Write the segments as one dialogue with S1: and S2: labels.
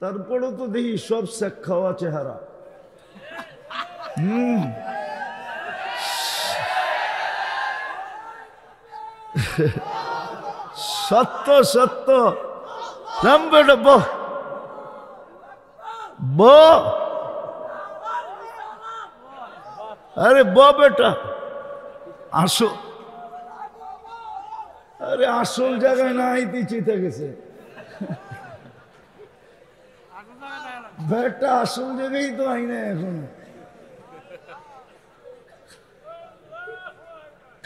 S1: তারপরেও তো দেখি সব শেখ খাওয়া চেহারা। সত্য সত্য রাম বেটা আরে বেটা আসো। আরে আসল জায়গায় না আইতে চিতে গেছে বেটা, আসল জায়গায় তো আই না এখন।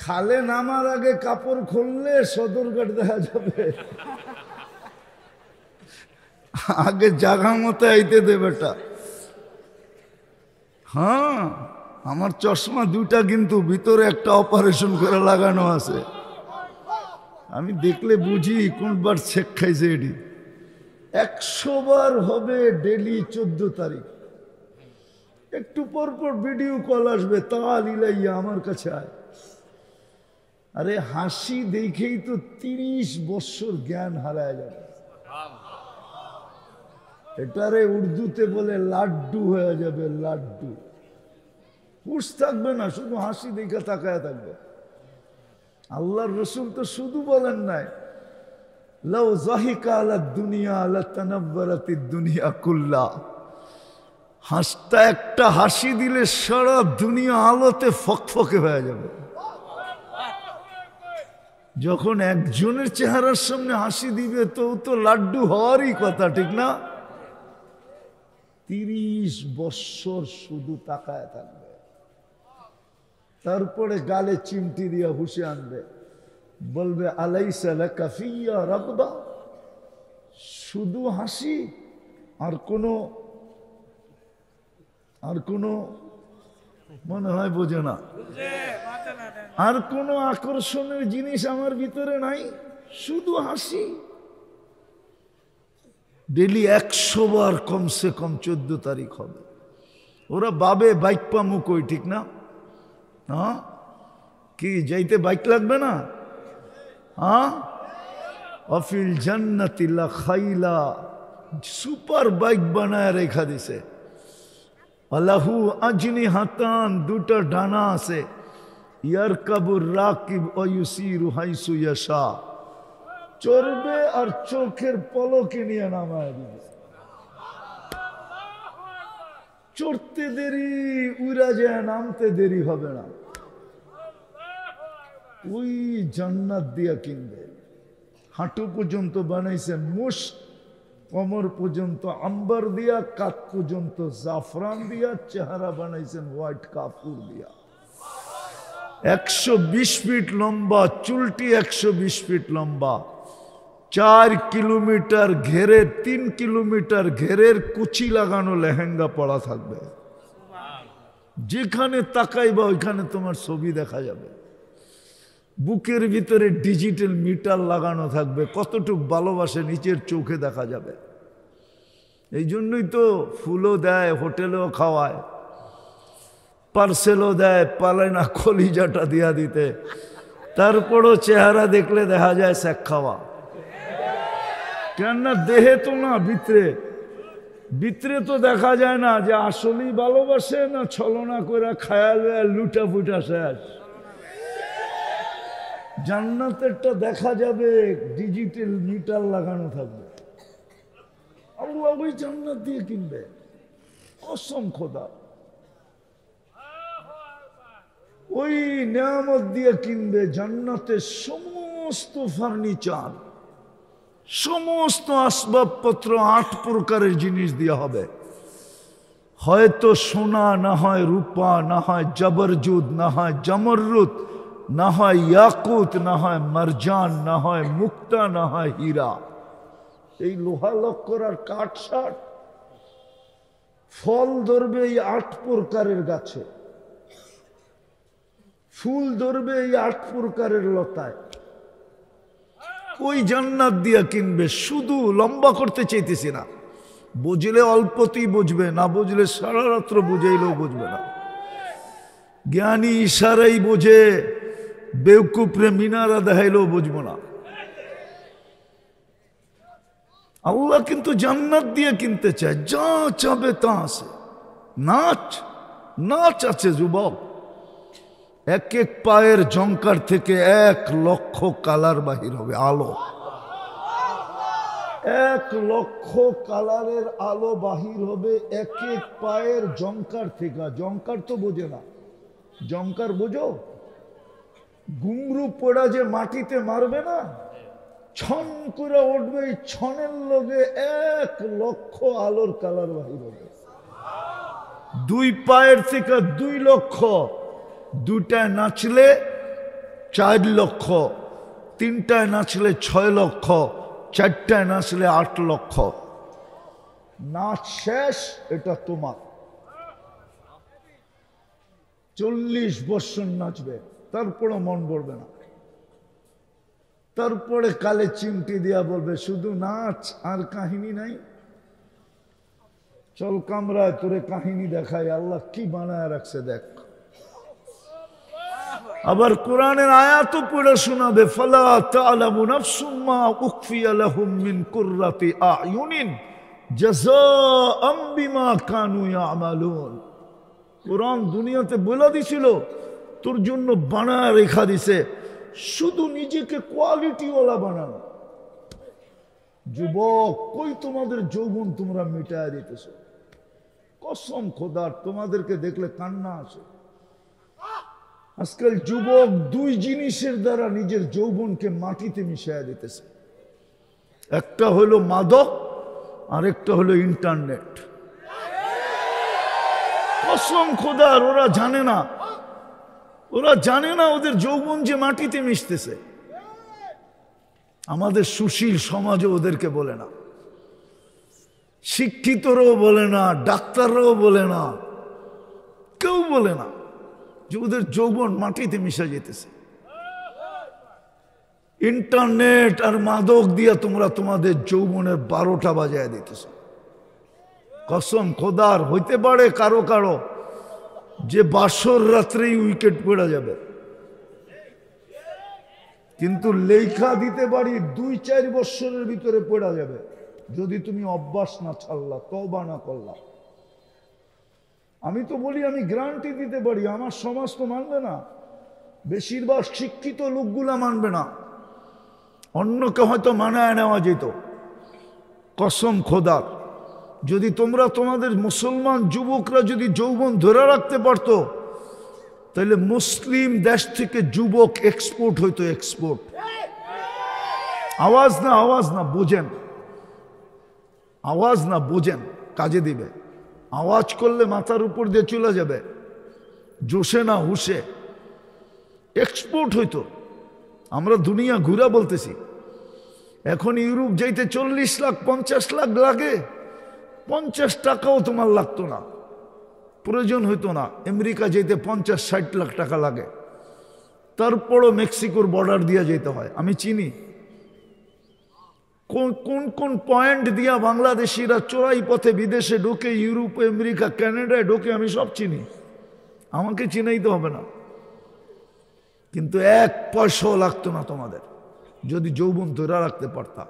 S1: খালে নামার আগে কাপড় খুললে সদরঘাট দেখা যাবে। আগে জায়গা মতো আইতে দে বেটা। হ্যাঁ, আমার চশমা দুটা কিন্তু ভিতরে একটা অপারেশন করে লাগানো আছে। আমি দেখলে বুঝি কোনবার ছেক খাইছে এটি। 100 বার হবে ডেলি 14 তারিখ। একটু পর পর ভিডিও কল আসবে, তাল ইলাইয়া আমার কাছে আয়। আরে হাসি দেখেই তো 30 বছর জ্ঞান হারায় যাবে। এটারে উর্দুতে বলে লাড্ডু হয়ে যাবে, লাড্ডু। হুশ থাকবে না, শুধু হাসি দেখে তাকায় থাকবে। আল্লাহর রসুল তো শুধু বলেন নাই লাউ যাহিকা আলা দুনিয়া লাতানাব্বারাতিদ দুনিয়া কুল্লা। হাসটা একটা হাসি দিলে সারা দুনিয়া আলোতে ফকফকে হয়ে যাবে। যখন একজনের চেহারার সামনে হাসি দিবে তো লাড্ডু হওয়ারই কথা, ঠিক না? 30 বছর শুধু তাকায় থাকবে, তারপরে গালে চিমটি দিয়া হুশে আনবে, বলবে আলাইসা লাকা ফিয়া রাগবা। শুধু হাসি, আর কোনো মনে হয় বোঝে না, আর কোনো আকর্ষণের জিনিস আমার ভিতরে নাই, শুধু হাসি। ডেলি 100 বার কমসে কম 14 তারিখ হবে। ওরা বাবে বাইক পামু কই, ঠিক না? হ্যাঁ, কি যাইতে বাইক লাগবে না? হ্যাঁ, অফিল জান্নাতি লা খাইলা, সুপার বাইক বানায় রেখা দিছে। আলাহু আজনিহাতান, দুটা ডানা আছে। ইয়ারকাবুর রাকিব ওয়া ইউসিরু হাইসু ইয়াশা, চড়বে আর চোখের পলকে নিয়ে নামায় দিবে। চড়তে দেরি, উড়া যায় নামতে দেরি হবে না। ওই জান্নাত দিয়া কিনবে। হাঁটু পর্যন্ত বানাইছে মুশ, কোমর পর্যন্ত আম্বার দিয়া, কাত পর্যন্ত জাফরান দিয়া, চেহারা বানাইছেন হোয়াইট কাপড় দিয়া। 120 ফিট লম্বা, চুলটি 120 ফিট লম্বা, 4 কিলোমিটার ঘেরে, 3 কিলোমিটার ঘেরের কুচি লাগানো লেহেঙ্গা পরা থাকবে। যেখানে তাকাইবা ওইখানে তোমার ছবি দেখা যাবে। বুকের ভিতরে ডিজিটাল মিটার লাগানো থাকবে, কতটুক ভালোবাসে নিচের চোখে দেখা যাবে। এই জন্যই তো ফুলও দেয়, হোটেলেও খাওয়ায়, পার্সেলও দেয়, পালে না কলিজাটা দিয়া দিতে। তারপরও চেহারা দেখলে দেখা যায় শেখ খাওয়া। কেননা দেহে তো না, ভিতরে তো দেখা যায় না যে আসলেই ভালোবাসে না ছলনা করে খায়াল লুটা ফুটা শেষ। জান্নাতেরটা দেখা যাবে, ডিজিটাল মিটার লাগানো থাকবে। আল্লাহ ওই জান্নাত দিয়ে কিনবে, অসংখ্য দাম। ওই নিয়ামত দিয়ে কিনবে। জান্নাতের সমস্ত ফার্নিচার, সমস্ত আসবাবপত্র 8 প্রকারের জিনিস দেওয়া হবে। হয়তো সোনা, না হয় রূপা, না হয় জবরজুদ, না হয় জমররুত, না হয় ইয়াকুত, না হয় মারজান, না হয় মুক্তা, না হয় হীরা। এই লোহা লক্কর আর কাঠ সাট। ফল ধরবে এই 8 প্রকারের গাছে, ফুল ধরবে এই 8 প্রকারের লতায়। ওই জান্নাত দিয়া কিনবে। শুধু লম্বা করতে চাইতেছি না, বুঝলে অল্পতেই বুঝবে, না বুঝলে সারা রাত্র বুঝাইলেও বুঝবে না। জ্ঞানী ইশারাই বোঝে, বেউকুফরে মিনারা দেখাইলেও বুঝবো না। আল্লাহ কিন্তু জান্নাত দিয়ে কিনতে চায়, যা চাবে তা আছে। নাচ নাচ আছে যুবক, এক এক পায়ের ঝংকার থেকে 1,00,000 কালার বাহির হবে, আলো 1,00,000 কালারের আলো বাহির হবে এক এক পায়ের ঝংকার থেকে। ঝংকার তো বোঝে না, ঝংকার বোঝো? ঘুমরু পড়া যে মাটিতে মারবে না, ছন করে উঠবে, এই ছনের লগে 1,00,000 আলোর কালার বাহির হবে। 2 পায়ের থেকে 2 লক্ষ, দুটায় নাচলে 4 লক্ষ, তিনটায় নাচলে 6 লক্ষ, চারটায় নাচলে 8 লক্ষ। নাচ শেষ, এটা তোমার। 40 বছর নাচবে, তারপরে মন ভরবে না। তারপরে কালে চিমটি দিয়া বলবে শুধু নাচ, আর কাহিনী নাই। চল কামরায় তোরে কাহিনী দেখাই, আল্লাহ কি বানায় রাখছে দেখ। আবার কোরআনের আয়াতও পড়ে শোনাবে, ফালা তা'লামু নাফসুম মা উখফিয়া লাহুম মিন কুররাতি আ'য়ুনিন জাযাআম বিমা কানু ইয়ামালুন। কোরআন দুনিয়াতে বলে দিছিল, তোর জন্য বানায় রেখা দিছে, শুধু নিজেকে কোয়ালিটিওয়ালা বানানো। যুবক, কই তোমাদের যৌবন তোমরা মিটায় দিতেছ? কসম খোদার, তোমাদেরকে দেখলে কান্না আসে। আজকাল যুবক 2 জিনিসের দ্বারা নিজের যৌবনকে মাটিতে মিশিয়ে দিতেছে। একটা হলো মাদক, আর একটা হলো ইন্টারনেট। কসম খোদার, ওরা জানে না, ওরা জানে না ওদের যৌবন যে মাটিতে মিশতেছে। আমাদের সুশীল সমাজও ওদেরকে বলে না, শিক্ষিতরাও বলে না, ডাক্তাররাও বলে না, কেউ বলে না যে ওদের যৌবন মাটিতে মিশে যেতেছে। ইন্টারনেট আর মাদক দিয়া তোমরা তোমাদের যৌবনের 12টা বাজায় দিতেছ। কসম খোদার, হইতে পারে কারো কারো যে বাসর রাত্রেই উইকেট পড়ে যাবে, কিন্তু লেখা দিতে পারি 2-4 বছরের ভিতরে পড়া যাবে, যদি তুমি অভ্যাস না ছাড়লা, তওবা না করলা। আমি তো বলি, আমি গ্যারান্টি দিতে পারি, আমার সমাজ তো মানবে না, বেশিরভাগ শিক্ষিত লোকগুলা মানবে না, অন্যকে হয়তো মানায় নেওয়া যেত। কসম খোদার, যদি তোমরা তোমাদের মুসলমান যুবকরা যদি যৌবন ধরে রাখতে পারতো, তাহলে মুসলিম দেশ থেকে যুবক এক্সপোর্ট হইতো, এক্সপোর্ট। আওয়াজ না, আওয়াজ না, বোঝেন, আওয়াজ না, বোঝেন, কাজে দিবে। আওয়াজ করলে মাথার উপর দিয়ে চলে যাবে, জোশে না হুশে এক্সপোর্ট হইতো। আমরা দুনিয়া ঘুরা বলতেছি, এখন ইউরোপ যাইতে 40 লাখ 50 লাখ লাগে, 50 টাকাও তোমার লাগতো না, প্রয়োজন হইতো না। আমেরিকা যেতে 50-60 লাখ টাকা লাগে, তারপরও মেক্সিকোর বর্ডার দিয়ে যেতে হয়। আমি চিনি কোন কোন পয়েন্ট দিয়া বাংলাদেশিরা চোরাই পথে বিদেশে ঢোকে, ইউরোপ, আমেরিকা, কানাডায় ঢোকে, আমি সব চিনি, আমাকে চিনাইতে হবে না। কিন্তু 1 পয়সাও লাগতো না তোমাদের, যদি যৌবন ধরে রাখতে পারতা।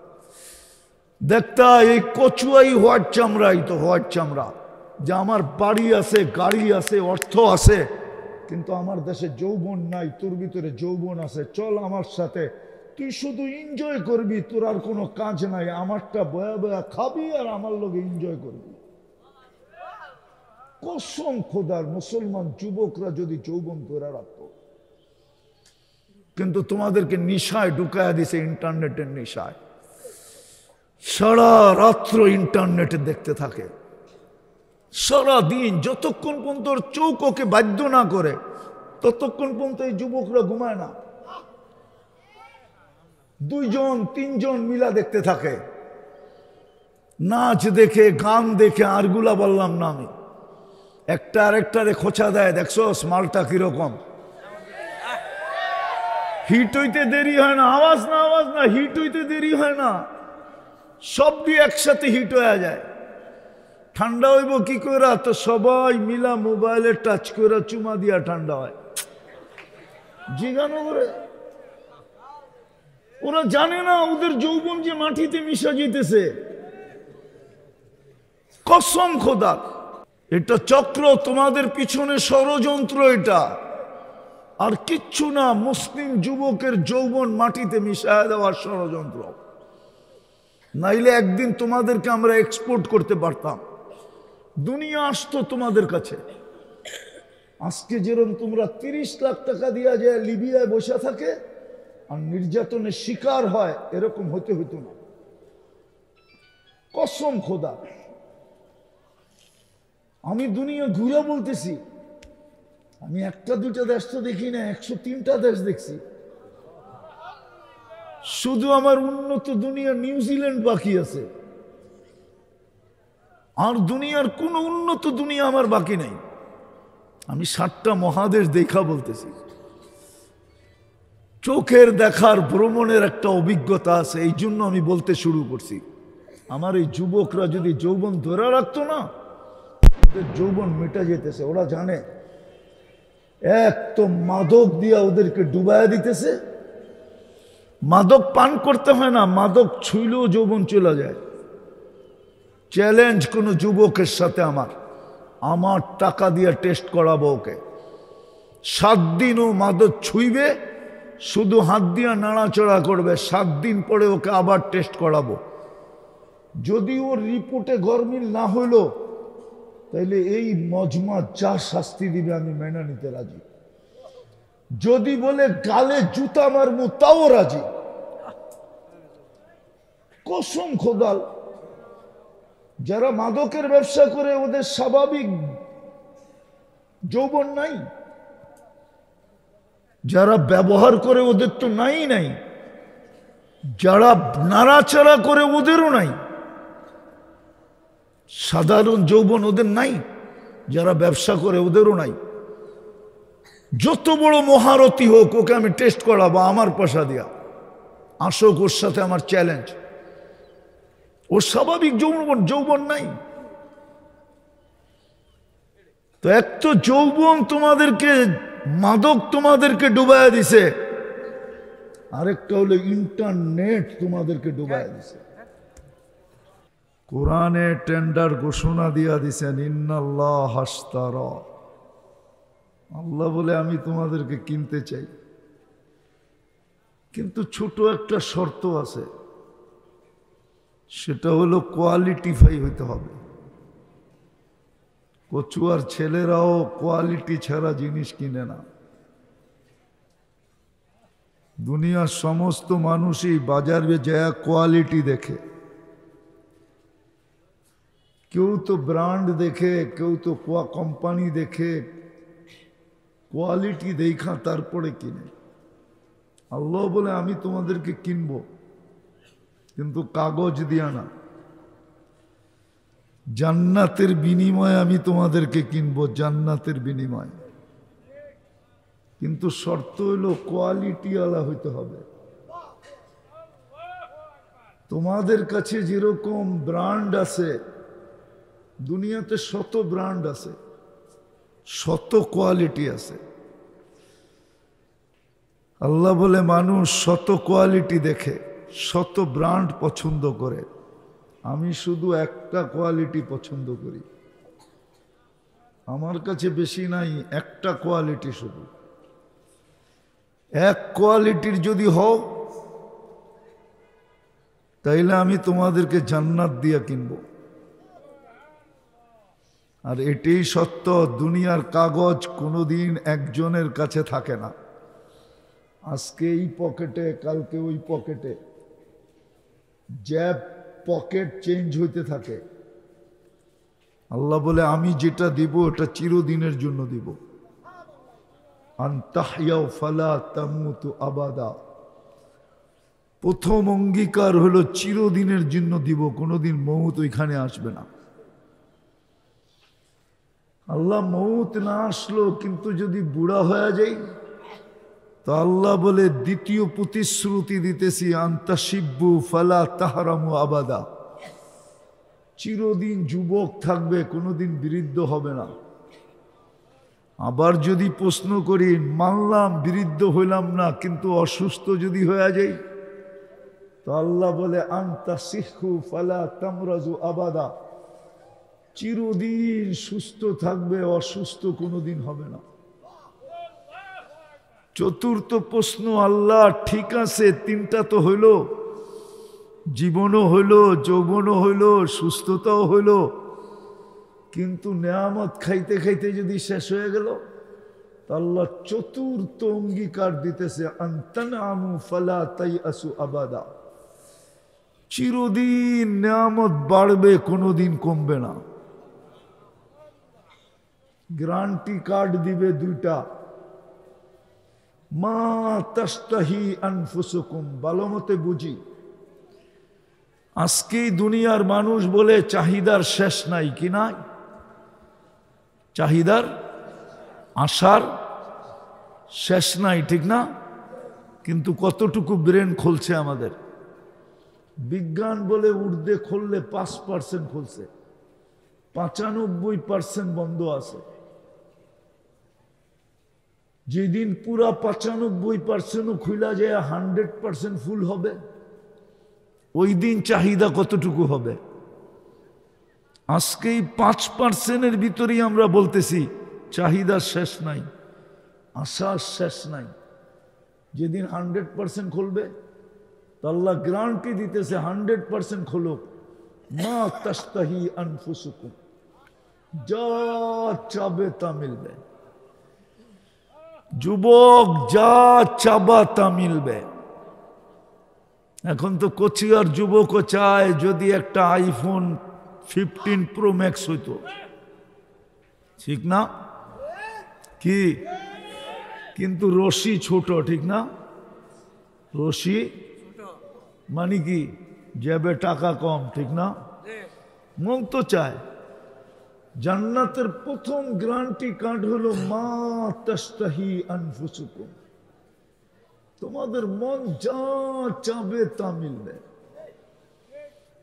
S1: দেখতা এই কচুয়াই হোয়াট চামড়াই তো হোয়াট চামড়া, যে আমার বাড়ি আছে, গাড়ি আছে, অর্থ আছে, কিন্তু আমার দেশে যৌবন নাই। তোর ভিতরে যৌবন আছে, চল আমার সাথে, তুই শুধু এনজয় করবি, তোর আর কোনো কাজ নাই, আমারটা বয়া বয়া খাবি আর আমার লগে এনজয় করবি। কসম খোদার, মুসলমান যুবকরা যদি যৌবন ধরে রাখতো, কিন্তু তোমাদেরকে নিশায় ঢুকায়া দিছে, ইন্টারনেটের নিশায়। সারা রাত্র ইন্টারনেটে দেখতে থাকে, সারা দিন, যতক্ষণ পর্যন্ত চোখ ওকে বাধ্য না করে ততক্ষণ পর্যন্ত এই যুবকরা ঘুমায় না। 2-3 জন মিলা দেখতে থাকে, নাচ দেখে, গান দেখে, আরগুলা বললাম না আমি, একটা আরেকটারে খোঁচা দেয়, দেখছো মালটা কিরকম। হিট হইতে দেরি হয় না, আওয়াজ না, আওয়াজ না, হিট হইতে দেরি হয় না, সব দিয়ে একসাথে হিট হয়ে যায়। ঠান্ডা হইব কি করে? তো সবাই মিলা মোবাইলে টাচ করে চুমা দিয়া ঠান্ডা হয়। জিজ্ঞানো করে, ওরা জানে না ওদের যৌবন যে মাটিতে মিশা যেতেছে। কসম খোদার, এটা চক্র, তোমাদের পিছনে ষড়যন্ত্র এটা, আর কিচ্ছু না। মুসলিম যুবকের যৌবন মাটিতে মিশায় দেওয়ার ষড়যন্ত্র। নাইলে একদিন তোমাদেরকে আমরা এক্সপোর্ট করতে পারতাম, দুনিয়া আসতো তোমাদের কাছে। আজকে যেরকম তোমরা 30 লাখ টাকা দিয়া যায় লিবিয়ায় বসে থাকে আর নির্যাতনের শিকার হয়, এরকম হতে হতো না। কসম খোদা, আমি দুনিয়া ঘুরে বলতেছি, আমি একটা দুইটা দেশ তো দেখি না, 103টা দেশ দেখছি। শুধু আমার উন্নত দুনিয়া নিউজিল্যান্ড বাকি আছে, আর দুনিয়ার কোন উন্নত দুনিয়া আমার বাকি নাই। আমি 7টা মহাদেশ দেখা বলতেছি। চোখের দেখার ভ্রমণের একটা অভিজ্ঞতা আছে, এই জন্য আমি বলতে শুরু করছি। আমার এই যুবকরা যদি যৌবন ধরে রাখতো না, ওদের যৌবন মেটা যেতেছে। ওরা জানে এক তো মাদক দিয়া ওদেরকে ডুবাইয়া দিতেছে। মাদক পান করতে হয় না, মাদক ছুঁইলেও যৌবন চলে যায়। চ্যালেঞ্জ কোন যুবকের সাথে আমার টাকা দিয়ে টেস্ট করাবো ওকে। 7 দিন ও মাদক ছুঁইবে, শুধু হাত দিয়ে নাড়াচড়া করবে। 7 দিন পরে ওকে আবার টেস্ট করাবো। যদি ওর রিপোর্টে গরমিল না হইল, তাইলে এই মজমা যা শাস্তি দিবে আমি মেনে নিতে রাজি। যদি বলে গালে জুতা মারবো, তাও রাজি। কসম খোদাল, যারা মাদকের ব্যবসা করে ওদের স্বাভাবিক যৌবন নাই, যারা ব্যবহার করে ওদের তো নাই, যারা নাড়াচাড়া করে ওদেরও নাই। সাধারণ যৌবন ওদের নাই, যারা ব্যবসা করে ওদেরও নাই। যত বড় মহারথী হোক, ওকে আমি টেস্ট করাবো আমার পয়সা দিয়া। আসুক, ওর সাথে আমার চ্যালেঞ্জ। ওর স্বাভাবিক যৌবন নাই। তো এক তো যৌবন তোমাদেরকে, মাদক তোমাদেরকে ডুবাইয়া দিছে, আরেকটা হলো ইন্টারনেট তোমাদেরকে ডুবাইয়া দিছে। কোরআনে টেন্ডার ঘোষণা দিয়া দিছেন, ইন্নাল্লাহ হাশতারা। আল্লাহ বলে আমি তোমাদেরকে কিনতে চাই, কিন্তু ছোট একটা শর্ত আছে, সেটা হলো কোয়ালিটিফাই হইতে হবে। কচুয়ার ছেলেরাও কোয়ালিটি ছাড়া জিনিস কিনে না। দুনিয়ার সমস্ত মানুষই বাজারে যায় কোয়ালিটি দেখে। কেউ তো ব্র্যান্ড দেখে, কেউ তো কোম্পানি দেখে, কোয়ালিটি দেখা তারপরে কিনে। আল্লাহ বলে আমি তোমাদেরকে কিনবো, কিন্তু কাগজ দিয়া না, জান্নাতের বিনিময়ে আমি তোমাদেরকে কিনবো, জান্নাতের বিনিময়ে। কিন্তু শর্ত হইল কোয়ালিটি আলা হইতে হবে। তোমাদের কাছে যেরকম ব্র্যান্ড আছে, দুনিয়াতে শত ব্র্যান্ড আছে, শত কোয়ালিটি আছে। আল্লাহ বলে মানুষ শত কোয়ালিটি দেখে, শত ব্র্যান্ড পছন্দ করে, আমি শুধু একটা কোয়ালিটি পছন্দ করি। আমার কাছে বেশি নাই, একটা কোয়ালিটি শুধু। এক কোয়ালিটির যদি হও, তাইলে আমি তোমাদেরকে জান্নাত দিয়ে কিনবো। আর এটাই সত্য, দুনিয়ার কাগজ কোনোদিন একজনের কাছে থাকে না। আজকে এই পকেটে, কালকে ওই পকেটে, জ্যাব পকেট চেঞ্জ হইতে থাকে। আল্লাহ বলে আমি যেটা দিব ওটা চিরদিনের জন্য দিব। আনতাহইয়াও ফালা তামুতু আবাদা। প্রথম অঙ্গীকার হলো চিরদিনের জন্য দিব, কোনোদিন মউত ওইখানে আসবে না। আল্লাহ মউত না আসলো, কিন্তু যদি বুড়া হয়ে যাই, তো আল্লাহ বলে দ্বিতীয় প্রতিশ্রুতি দিতেছি, আন্তাশিব্বু ফালা তাহরামু আবাদা। চিরদিন যুবক থাকবে, কোনোদিন বৃদ্ধ হবে না। আবার যদি প্রশ্ন করি, মানলাম বৃদ্ধ হইলাম না, কিন্তু অসুস্থ যদি হয়ে যাই, তো আল্লাহ বলে আন্তাশিহু ফালা তামরাজু আবাদা। চিরদিন সুস্থ থাকবে, অসুস্থ কোনোদিন হবে না। চতুর্থ প্রশ্ন, আল্লাহ ঠিক আছে, তিনটা তো হইল, জীবনও হইল, যৌবনও হইল, সুস্থতাও হইল, কিন্তু নেয়ামত খাইতে খাইতে যদি শেষ হয়ে গেল, আল্লাহ চতুর্থ অঙ্গীকার দিতেছে, আনতানআমু ফালা তাইআসু আবাদা, চিরদিন নেয়ামত বাড়বে, কোনোদিন কমবে না। গ্যারান্টি কার্ড দিবে দুইটা, মা তাশতাহি আনফুসুকুম। ভালো মতে বুঝি, আজকেই দুনিয়ার মানুষ বলে চাহিদার শেষ নাই, কি নাই? চাহিদার আশার শেষ নাই, ঠিক না? কিন্তু কতটুকু ব্রেন খুলছে আমাদের? বিজ্ঞান বলে উর্দে খুললে 5% খুলছে, 95% বন্ধ আছে। যেদিন পুরা 95% খুলা যায় 100% ফুল হবে, ওই দিন চাহিদা কতটুকু হবে? আজকেই 5%-এর ভিতরেই আমরা বলতেছি চাহিদা শেষ নাই, আশার শেষ নাই। যেদিন 100% খুলবে, তো আল্লাহ গ্যারান্টি দিতেছে 100% খোলো, মা তাশতাহি আনফুসুকুম, যা চাবে তা মিলবে। যুবক, যা চাবা তা মিলবে। এখন তো কচি আর যুবকও চায় যদি একটা আইফোন 15 প্রো ম্যাক্স হইতো, ঠিক না? কি কিন্তু রশি ছোট, ঠিক না? রশি মানে কি, জেবে টাকা কম, ঠিক না? মন তো চায়। জান্নাতের প্রথম গ্যারান্টি কার্ড হলো মা তাশতাহি আনফুসুকুম, তোমাদের মন যা চাবে তা মিলবে।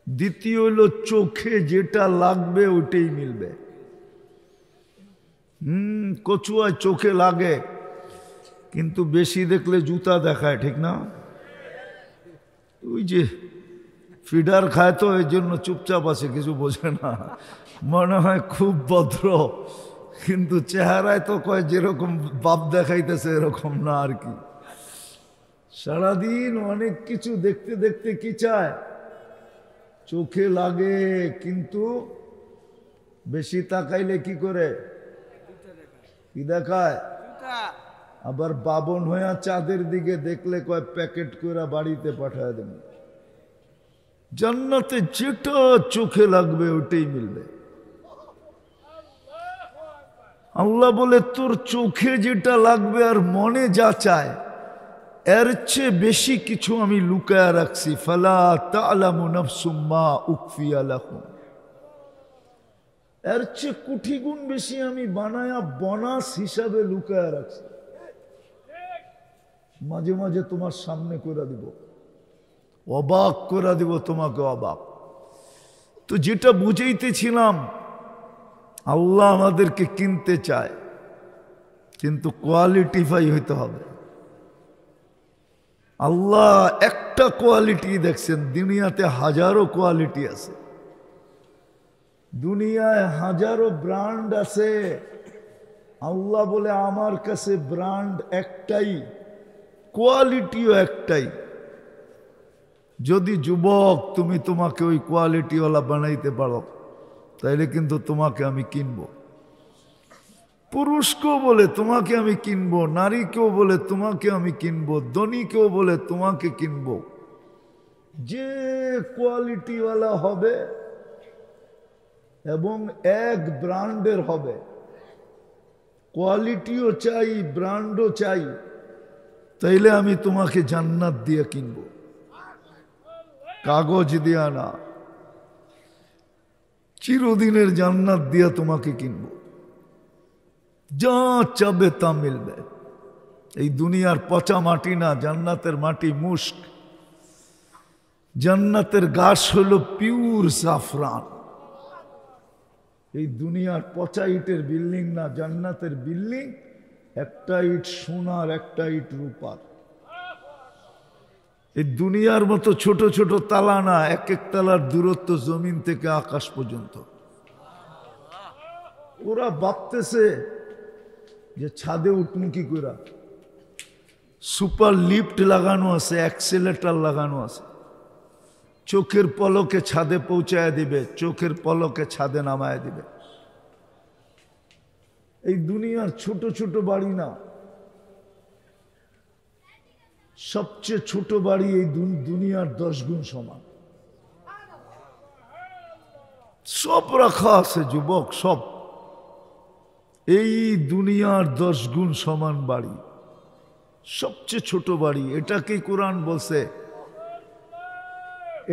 S1: দ্বিতীয় হলো চোখে যেটা লাগবে ওইটাই মিলবে। কচুয়া চোখে লাগে, কিন্তু বেশি দেখলে জুতা দেখায়, ঠিক না? ওই যে ফিডার খায় তো এই জন্য চুপচাপ আছে, কিছু বোঝে না, মনে হয় খুব ভদ্র, কিন্তু চেহারায় তো কয় যেরকম বাপ দেখাইতেছে এরকম না আর কি। সারাদিন অনেক কিছু দেখতে দেখতে কি চায়, চোখে লাগে, কিন্তু বেশি তাকাইলে কি করে, কি দেখায়? আবার বাবন হইয়া চাঁদের দিকে দেখলে কয় প্যাকেট করে বাড়িতে পাঠায় দেন। জান্নাতে যেটা চোখে লাগবে ওটাই মিলবে। আল্লাহ বলে তোর চোখে যেটা লাগবে আর মনে যা চায় এর চেয়ে বেশি কিছু আমি লুকায়া রাখছি। ফালা তা'লামু নাফসুম মা উখফিয়া লাহুম, এর চেয়ে কোটি গুণ বেশি আমি বানায়া বোনাস হিসাবে লুকায়া রাখছি। মাঝে মাঝে তোমার সামনে করে দিব, অবাক করে দিব তোমাকে, অবাক। তো যেটা বুঝাইতেছিলাম, আল্লাহ আমাদেরকে কিনতে চায়, কিন্তু কোয়ালিটিফাই হইতে হবে। আল্লাহ একটা কোয়ালিটি দেখছেন, দুনিয়াতে হাজারো কোয়ালিটি আছে, দুনিয়ায় হাজারো ব্র্যান্ড আছে। আল্লাহ বলে আমার কাছে ব্র্যান্ড একটাই, কোয়ালিটিও একটাই। যদি যুবক তুমি তোমাকে ওই কোয়ালিটিওয়ালা বানাইতে পারো, তাইলে কিন্তু তোমাকে আমি কিনবো। পুরুষকেও বলে তোমাকে আমি কিনবো, নারীকেও বলে তোমাকে আমি কিনবো, ধনীকেও বলে তোমাকে কিনবো। যে কোয়ালিটিওয়ালা হবে এবং এক ব্র্যান্ডের হবে, কোয়ালিটিও চাই, ব্র্যান্ডও চাই, তাইলে আমি তোমাকে জান্নাত দিয়ে কিনবো, কাগজ দিয়া না, চিরদিনের জান্নাত দিয়া তোমাকে কিনবো। যা চাবে তা মিলবে। এই দুনিয়ার পচা মাটি না, জান্নাতের মাটি মুস্ক। জান্নাতের ঘাস হলো পিওর জাফরান। এই দুনিয়ার পচা ইটের বিল্ডিং না, জান্নাতের বিল্ডিং একটা ইট সোনার, একটা ইট রূপার। এই দুনিয়ার মতো ছোট ছোট তালা না, এক এক তালার দূরত্ব জমিন থেকে আকাশ পর্যন্ত। ওরা ভাবতেছে যে ছাদে উঠমু কি করে, সুপার লিফট লাগানো আছে, অ্যাক্সেলেটার লাগানো আছে, চোখের পলকে ছাদে পৌঁছায় দিবে, চোখের পলকে ছাদে নামায় দিবে। এই দুনিয়ার ছোট ছোট বাড়ি না, সবচেয়ে ছোট বাড়ি এই দুনিয়ার 10 গুণ সমান। সব রাখা আছে যুবক, সব এই দুনিয়ার 10 গুণ সমান বাড়ি, সবচেয়ে ছোট বাড়ি। এটাকেই কোরআন বলছে,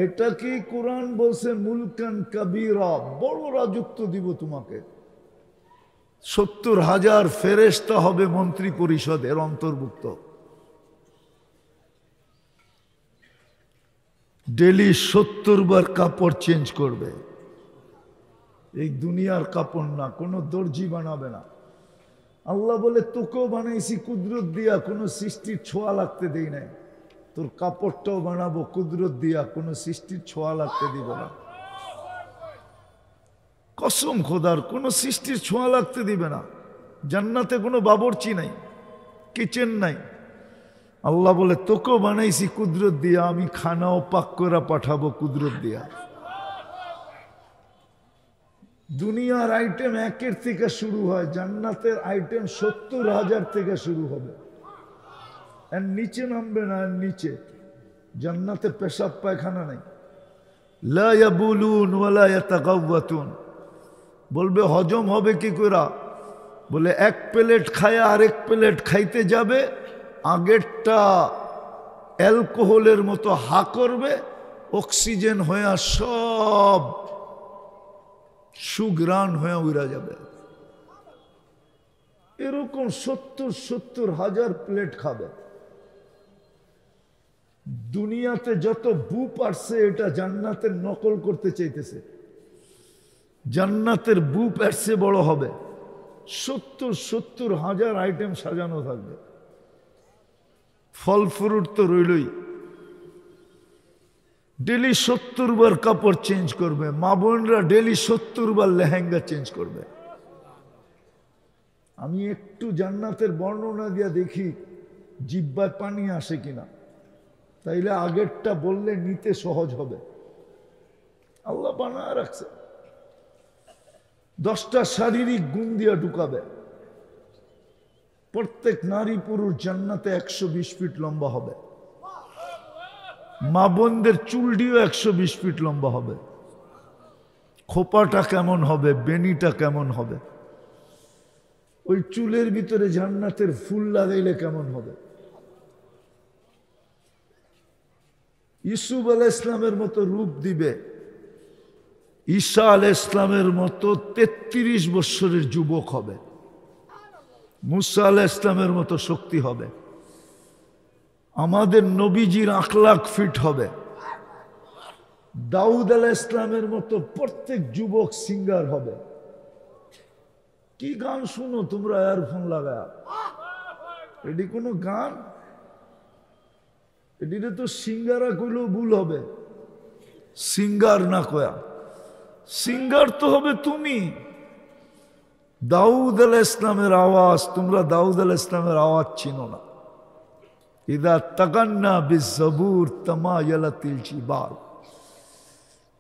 S1: এটাকেই কোরআন বলছে মুলকান কাবীরা, বড় রাজত্ব দিব তোমাকে। 70,000 ফেরেশতা হবে মন্ত্রী পরিষদের অন্তর্ভুক্ত। ডেলি 70 বার কাপড় চেঞ্জ করবে। এই দুনিয়ার কাপড় না, কোনো দর্জি বানাবে না। আল্লাহ বলে তোকেও বানাইছি কুদরত দিয়া, কোনো সৃষ্টির ছোঁয়া লাগতে দেই নাই। তোর কাপড়টাও বানাবো কুদরত দিয়া, কোনো সৃষ্টির ছোঁয়া লাগতে দিব না। কসম খোদার, কোনো সৃষ্টির ছোঁয়া লাগতে দিবে না। জান্নাতে কোনো বাবরচি নাই, কিচেন নাই। আল্লাহ বলে তোকেও বানাইছি কুদরত দিয়া, আমি খানাও পাক করে পাঠাবো কুদরত দিয়া। দুনিয়ার আইটেম 1 থেকে শুরু হয়, জান্নাতের আইটেম 70,000 থেকে শুরু হবে। এর নিচে নামবে না, এর নিচে। জান্নাতে পেশাব পায়খানা নাই। লা ইয়াবুলুন ওয়ালা ইয়াতাগাওয়াতুন। বলবে হজম হবে কি করে? বলে 1 প্লেট খায় আরেক প্লেট খাইতে যাবে, আগেরটা অ্যালকোহলের মতো হা করবে, অক্সিজেন হয়ে সব সুগ্রাণ হয়ে উড়া যাবে। এরকম 70,000 প্লেট খাবে। দুনিয়াতে যত বুপ আসছে এটা জান্নাতের নকল করতে চাইতেছে। জান্নাতের বুপ আসছে বড় হবে, 70,000 আইটেম সাজানো থাকবে। ফল ফ্রুট তো রইলই। ডেলি 70 বার কাপড় চেঞ্জ করবে। মা বোনরা ডেলি 70 বার লেহেঙ্গা চেঞ্জ করবে। আমি একটু জান্নাতের বর্ণনা দিয়া দেখি জিহ্বায় পানি আসে কিনা, তাইলে আগেরটা বললে নিতে সহজ হবে। আল্লাহ বানায় রাখছে। 10টা শারীরিক গুণ দিয়া ঢুকাবে। প্রত্যেক নারী পুরুষ জান্নাতে 120 ফিট লম্বা হবে। মা বোনদের চুলটিও 120 ফিট লম্বা হবে। খোপাটা কেমন হবে, বেনিটা কেমন হবে, ওই চুলের ভিতরে জান্নাতের ফুল লাগাইলে কেমন হবে। ইউসুফ আলাইহিস সালামের মতো রূপ দিবে, ঈসা আলাইহিস সালামের মতো 33 বছরের যুবক হবে, মুসা আলাইহিস সালামের মতো শক্তি হবে, আমাদের নবীজির আখলাক ফিট হবে, দাউদ আলাইহিস সালামের মতো প্রত্যেক যুবক সিঙ্গার হবে। কি গান শুনো তোমরা ইয়ারফোন লাগায়া? এটি কোনো গান? এটিতে তো সিঙ্গারা কইলেও ভুল হবে। সিঙ্গার না কয়া, সিঙ্গার তো হবে তুমি। দাউদ আলাইহিস সালামের আওয়াজ, তোমরা দাউদ আলাইহিস সালামের আওয়াজ চিনো না। ইদা তাগান্না বিজ্জবুর তামায়ালাতিল জিবাল।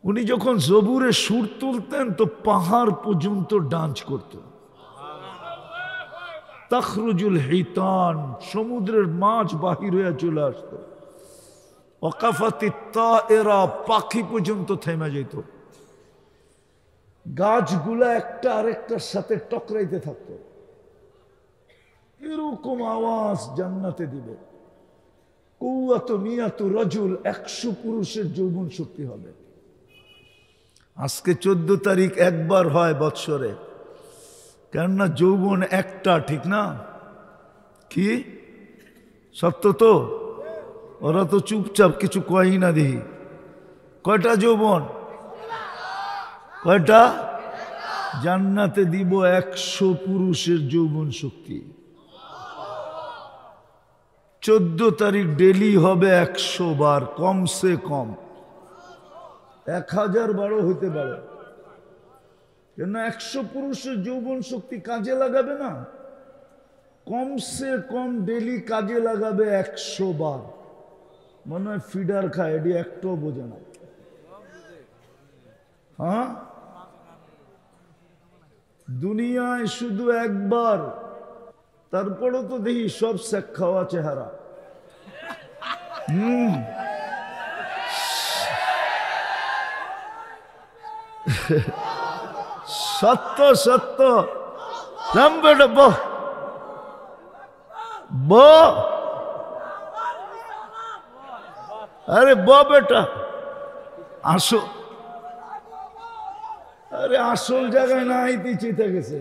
S1: উনি যখন জবুরে সুর তুলতেন তো পাহাড় পর্যন্ত ডান্স করত। তাখরুজুল হিতান, সমুদ্রের মাছ বাহির হয়ে চলে আসতো। ওয়াকাফাতিত তায়রা, পাখি পর্যন্ত থেমে যেত। গাছগুলা একটা আরেকটার সাথে টকরাইতে থাকতো। এরকম আওয়াজ জান্নাতে দিবে। কুওয়াত মিয়াতু রাজুল, 100 পুরুষের যৌবন শক্তি হবে। আজকে 14 তারিখ একবার হয় বৎসরে, কেননা যৌবন একটা, ঠিক না? কি সত্য তো? ওরা তো চুপচাপ কিছু কয়ই না। দেখি কয়টা যৌবন? কয়টা? জান্নাতে দিব 100 পুরুষের যৌবন শক্তি। 14 তারিখ ডেলি হবে 100 বার, কমসে কম 1000 বারও হইতে পারে। কেন 100 পুরুষের যৌবন শক্তি কাজে লাগাবে না, কমসে কম ডেলি কাজে লাগাবে 100 বার। মনে হয় ফিডার খায়, এটি একটাও বোঝে না। হ্যাঁ, দুনিয়ায় শুধু একবার, তারপরও তো দেখি সব শেখ খাওয়া চেহারা। সত্য সত্য। রাম বেটা আরে বেটা আসো, আরে আসল জায়গায় না আইতে চিতে গেছে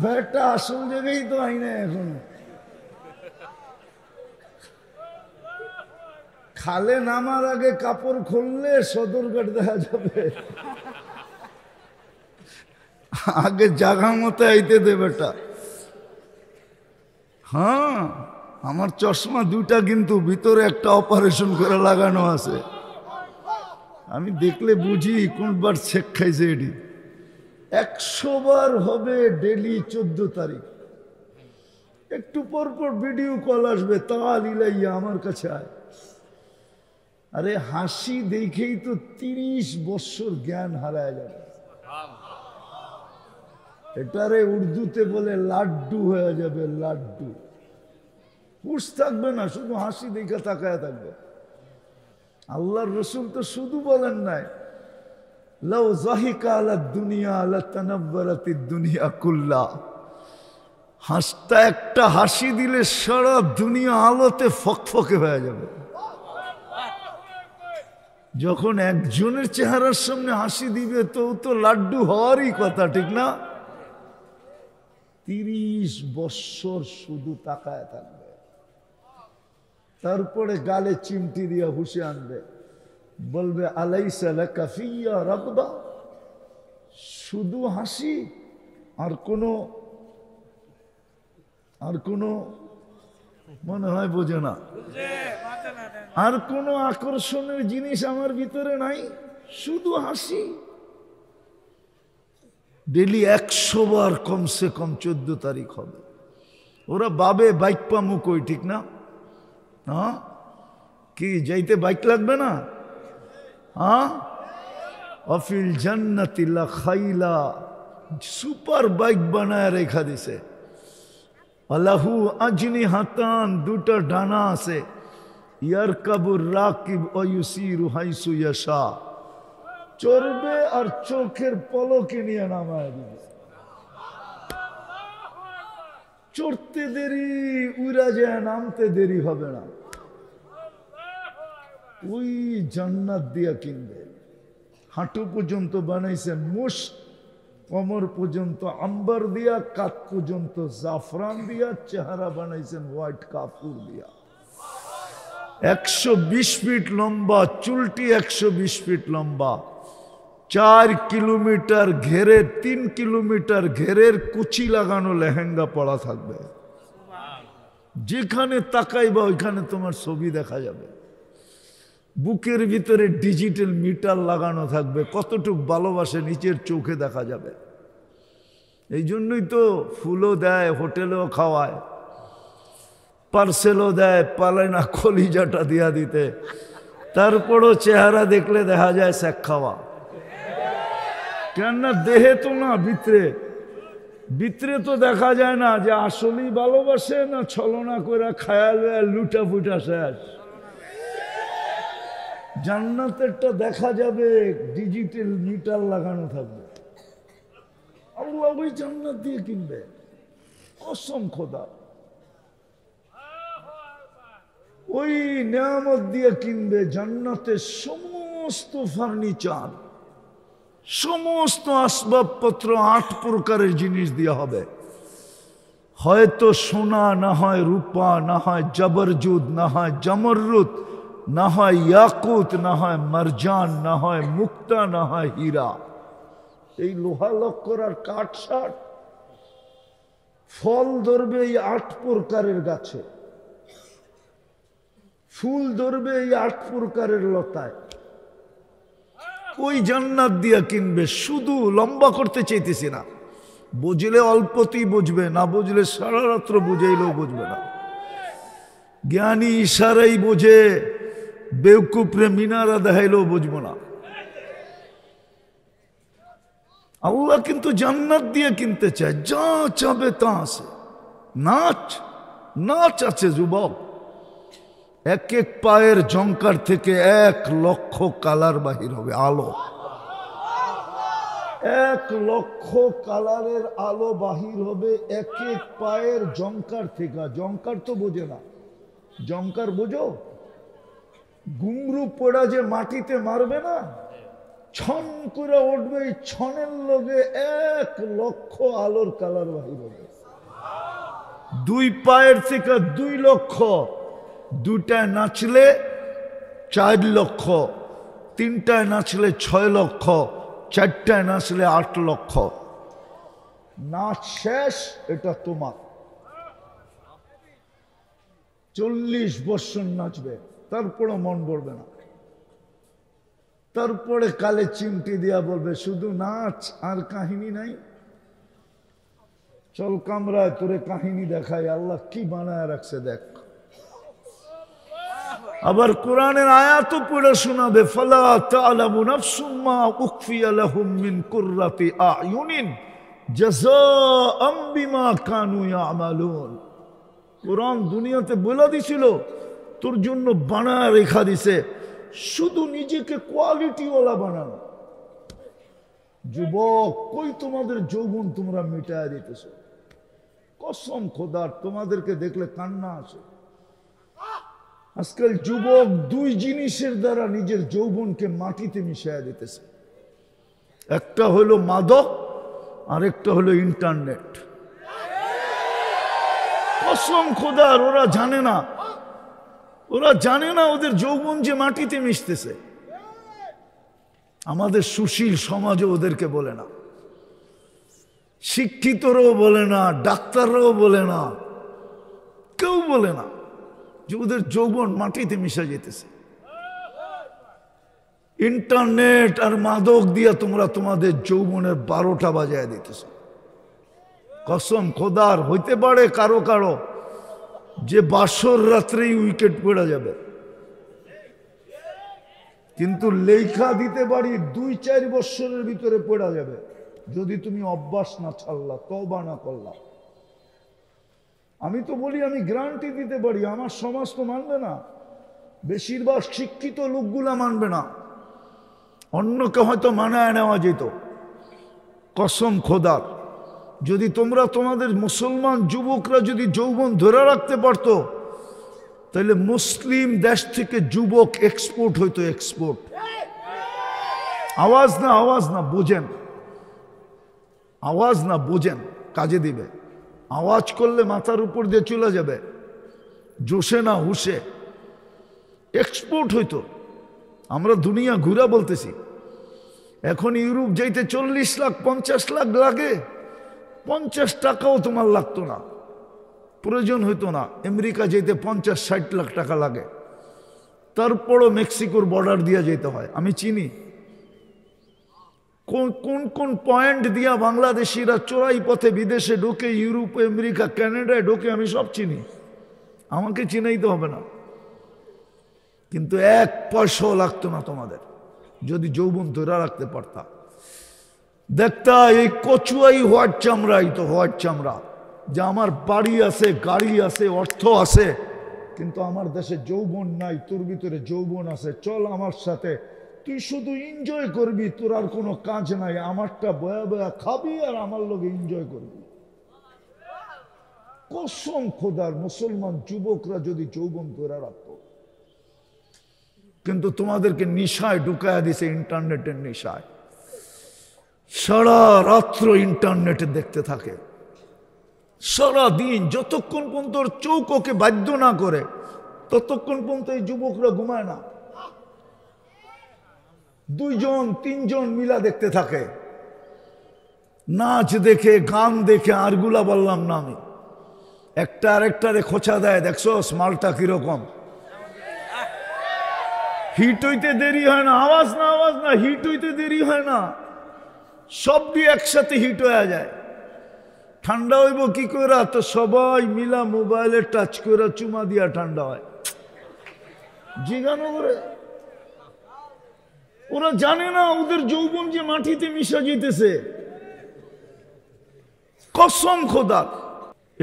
S1: বেটা, আসল জায়গায় তো আই না এখনো। খালে নামার আগে কাপড় খুললে সদরঘাট দেখা যাবে, আগে জাগা মতো আইতে দে বেটা। হ্যাঁ, আমার চশমা দুটা কিন্তু ভিতরে একটা অপারেশন করে লাগানো আছে, আমি দেখলে বুঝি কোনবার ছেক খাইছে। এটি 100 বার হবে ডেলি 14 তারিখ। একটু পর পর ভিডিও কল আসবে, তাল ইলাইয়া আমার কাছে আয়। আরে হাসি দেখেই তো 30 বছর জ্ঞান হারায় যাবে। এটারে উর্দুতে বলে লাড্ডু হয়ে যাবে, লাড্ডু। হুশ থাকবে না, শুধু হাসি দেখে তাকায় থাকবে। আল্লাহর রসুল তো শুধু বলেন নাই, লাউ যাহিকা আলা দুনিয়া লাতানাব্বারাতিদ দুনিয়া কুল্লা। হাসটা একটা হাসি দিলে সারা দুনিয়া আলোতে ফকফকে হয়ে যাবে। যখন একজনের চেহারার সামনে হাসি দিবে তো লাড্ডু হওয়ারই কথা, ঠিক না? 30 বছর শুধু তাকায় থাকবে, তারপরে গালে চিমটি দিয়া হুশে আনবে, বলবে আলাইসা লাকা ফিয়া রাগবা। শুধু হাসি, আর কোনো মনে হয় বোঝে না, আর কোনো আকর্ষণের জিনিস আমার ভিতরে নাই, শুধু হাসি। ডেলি 100 বার কমসে কম 14 তারিখ হবে। ওরা বাবে বাইক পামু কই, ঠিক না? হ্যাঁ, কি যাইতে বাইক লাগবে না? হ্যাঁ, অফিল জান্নাতি লা খাইলা, সুপার বাইক বানায় রেখা দিছে। আলাহু আজনিহাতান, দুটা ডানা আছে। ইয়ারকাবুর রাকিব ওয়া ইউসিরু হাইসু ইয়াশা, চড়বে আর চোখের পলকে নিয়ে নামায় দিবে। চড়তে দেরি, উড়া যায়, নামতে দেরি হবে না। ওই জান্নাত দিয়া কিনবে। হাঁটু পর্যন্ত বানাইছেন মুশ, কমর পর্যন্ত আম্বার দিয়া, কাত পর্যন্ত জাফরান দিয়া, চেহারা বানাইছেন হোয়াইট কাপড় দিয়া। 120 ফিট লম্বা, চুলটি 120 ফিট লম্বা, 4 কিলোমিটার ঘেরে, 3 কিলোমিটার ঘেরের কুচি লাগানো লেহেঙ্গা পরা থাকবে। যেখানে তাকাইবা ওইখানে তোমার ছবি দেখা যাবে। বুকের ভিতরে ডিজিটাল মিটার লাগানো থাকবে, কতটুক ভালোবাসে নিচের চোখে দেখা যাবে। এই জন্যই তো ফুলও দেয়, হোটেলেও খাওয়ায়, পার্সেলও দেয়, পালে না কলিজাটা দিয়া দিতে। তারপরও চেহারা দেখলে দেখা যায় শেখ খাওয়া। কেননা দেহে তো না, ভিতরে তো দেখা যায় না যে আসলেই ভালোবাসে না ছলনা করে খায়াল লুটা ফুটা শেষ। জান্নাতেরটা দেখা যাবে, ডিজিটাল মিটার লাগানো থাকবে। আল্লাহ ওই জান্নাত দিয়ে কিনবে, কসম খোদা, ওই নিয়ামত দিয়ে কিনবে। জান্নাতের সমস্ত ফার্নিচার, সমস্ত আসবাবপত্র 8 প্রকারের জিনিস দেওয়া হবে। হয়তো সোনা, না হয় রূপা, না হয় জবরজুদ, না হয় জমররুত, না হয় ইয়াকুত, না হয় মারজান, না হয় মুক্তা, না হয় হীরা। এই লোহা লক্কর আর কাঠ সাট। ফল ধরবে এই 8 প্রকারের গাছে, ফুল ধরবে এই 8 প্রকারের লতায়, কই জান্নাত দিয়া কিনবে? শুধু লম্বা করতে চাইতেছি না, বুঝলে অল্পতেই বুঝবে, না বুঝলে সারা রাত্র বুঝাইলেও বুঝবে না। জ্ঞানী ইশারাই বোঝে, বেউকুফরে মিনারা দেখাইলেও বুঝবো না। আল্লাহ কিন্তু জান্নাত দিয়ে কিনতে চায়, যা চাবে তা আছে। নাচ নাচ আছে যুবক, এক এক পায়ের জঙ্কার থেকে 1,00,000 কালার বাহির হবে, আলো। 1,00,000 কালারের আলো বাহির হবে এক এক পায়ের জঙ্কার থেকে। জঙ্কার তো বোঝে না, জঙ্কার বোঝো? ঘুংরু পোড়া যে মাটিতে মারবে না, ছন করে উঠবে, এই ছনের লগে 1,00,000 আলোর কালার বাহির হবে। 2 পায়ের থেকে 2 লক্ষ, 2টায় নাচলে 4 লক্ষ, 3টায় নাচলে 6 লক্ষ, 4টায় নাচলে 8 লক্ষ। নাচ শেষ, এটা তোমার। 40 বছর নাচবে, তারপরে মন পড়বে না। তারপরে কালে চিমটি দিয়া বলবে শুধু নাচ, আর কাহিনী নাই। চল কামরায় তোরে কাহিনী দেখাই, আল্লাহ কি বানায় রাখছে দেখ। আবার কোরআনের আয়াতও পড়ে শোনাবে, ফালা তা'লামু নাফসুম মা উখফিয়া লাহুম মিন কুররাতি আ'য়ুনিন জাযাআম বিমা কানু ইয়া'মালুন। কোরআন দুনিয়াতে বলে দিছিল, তোর জন্য বানায় রেখা দিছে, শুধু নিজেকে কোয়ালিটিওয়ালা বানানো। যুবক, কই তোমাদের যৌবন তোমরা মিটায় দিতেছ? কসম খোদার, তোমাদেরকে দেখলে কান্না আসে। আজকাল যুবক 2 জিনিসের দ্বারা নিজের যৌবনকে মাটিতে মিশিয়ে দিতেছে। একটা হলো মাদক, আর একটা হলো ইন্টারনেট। কসম খোদার, ওরা জানে না, ওরা জানে না ওদের যৌবন যে মাটিতে মিশতেছে। আমাদের সুশীল সমাজও ওদেরকে বলে না, শিক্ষিতরাও বলে না, ডাক্তাররাও বলে না, কেউ বলে না যে ওদের যৌবন মাটিতে মিশে যেতেছে। ইন্টারনেট আর মাদক দিয়া তোমরা তোমাদের যৌবনের 12টা বাজায় দিতেছ। কসম খোদার, হইতে পারে কারো কারো যে বাসর রাত্রেই উইকেট পড়ে যাবে, কিন্তু লেখা দিতে পারি 2-4 বছরের ভিতরে পড়া যাবে, যদি তুমি অভ্যাস না ছাড়লা, তওবা না করলা। আমি তো বলি, আমি গ্যারান্টি দিতে পারি, আমার সমাজ তো মানবে না, বেশিরভাগ শিক্ষিত লোকগুলা মানবে না, অন্যকে হয়তো মানায় নেওয়া যেত। কসম খোদার, যদি তোমরা তোমাদের মুসলমান যুবকরা যদি যৌবন ধরে রাখতে পারতো, তাহলে মুসলিম দেশ থেকে যুবক এক্সপোর্ট হইতো, এক্সপোর্ট। আওয়াজ না, আওয়াজ না, বোঝেন, আওয়াজ না, বোঝেন, কাজে দিবে। আওয়াজ করলে মাথার উপর দিয়ে চলে যাবে, জোশে না হুশে এক্সপোর্ট হইতো। আমরা দুনিয়া ঘুরা বলতেছি, এখন ইউরোপ যাইতে 40 লাখ 50 লাখ লাগে, 50 টাকাও তোমার লাগতো না, প্রয়োজন হইতো না। আমেরিকা যেতে 50-60 লাখ টাকা লাগে, তারপরও মেক্সিকোর বর্ডার দিয়া যেতে হয়। আমি চিনি কোন কোন পয়েন্ট দিয়া বাংলাদেশিরা চোরাই পথে বিদেশে ঢোকে, ইউরোপ, আমেরিকা, কানাডায় ঢোকে, আমি সব চিনি, আমাকে চিনাইতে হবে না। কিন্তু 1 পয়সাও লাগতো না তোমাদের, যদি যৌবন ধরে রাখতে পারতা। দেখতা এই কচুয়াই হোয়াট চামড়াই তো হোয়াট চামড়া, যে আমার বাড়ি আছে, গাড়ি আছে, অর্থ আছে, কিন্তু আমার দেশে যৌবন নাই। তোর ভিতরে যৌবন আছে, চল আমার সাথে, তুই শুধু এনজয় করবি, তোর আর কোনো কাজ নাই, আমারটা বয়া বয়া খাবি আর আমার লোকে এনজয় করবি। কসম খোদার, মুসলমান যুবকরা যদি যৌবন ধরে রাখত, কিন্তু তোমাদেরকে নিশায় ঢুকায়া দিছে, ইন্টারনেটের নিশায়। সারা রাত্র ইন্টারনেটে দেখতে থাকে, সারা দিন, যতক্ষণ পর্যন্ত চোখ ওকে বাধ্য না করে ততক্ষণ পর্যন্ত এই যুবকরা ঘুমায় না। 2-3 জন মিলা দেখতে থাকে, নাচ দেখে, গান দেখে, আরগুলা বললাম না আমি, একটা আরেকটারে খোঁচা দেয়, দেখছো মালটা কিরকম। হিট হইতে দেরি হয় না, আওয়াজ না হিট হইতে দেরি হয় না, সব দিয়ে একসাথে হিট হয়ে যায়। ঠান্ডা হইব কি করে? তো সবাই মিলা মোবাইলে টাচ করে চুমা দিয়া ঠান্ডা হয়। জিজ্ঞানো করে, ওরা জানে না ওদের যৌবন যে মাটিতে মিশা যেতেছে। কসম খোদার,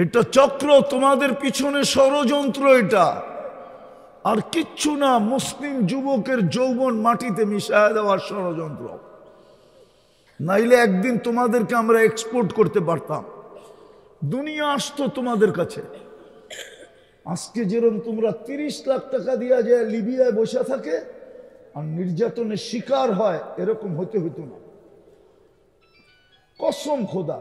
S1: এটা চক্র, তোমাদের পিছনে ষড়যন্ত্র এটা, আর কিচ্ছু না। মুসলিম যুবকের যৌবন মাটিতে মিশায় দেওয়ার ষড়যন্ত্র। নাইলে একদিন তোমাদেরকে আমরা এক্সপোর্ট করতে পারতাম, দুনিয়া আসতো তোমাদের কাছে। আজকে যেরকম তোমরা 30 লাখ টাকা দিয়া যায় লিবিয়ায় বসে থাকে আর নির্যাতনের শিকার হয়, এরকম হতে হতো না। কসম খোদা,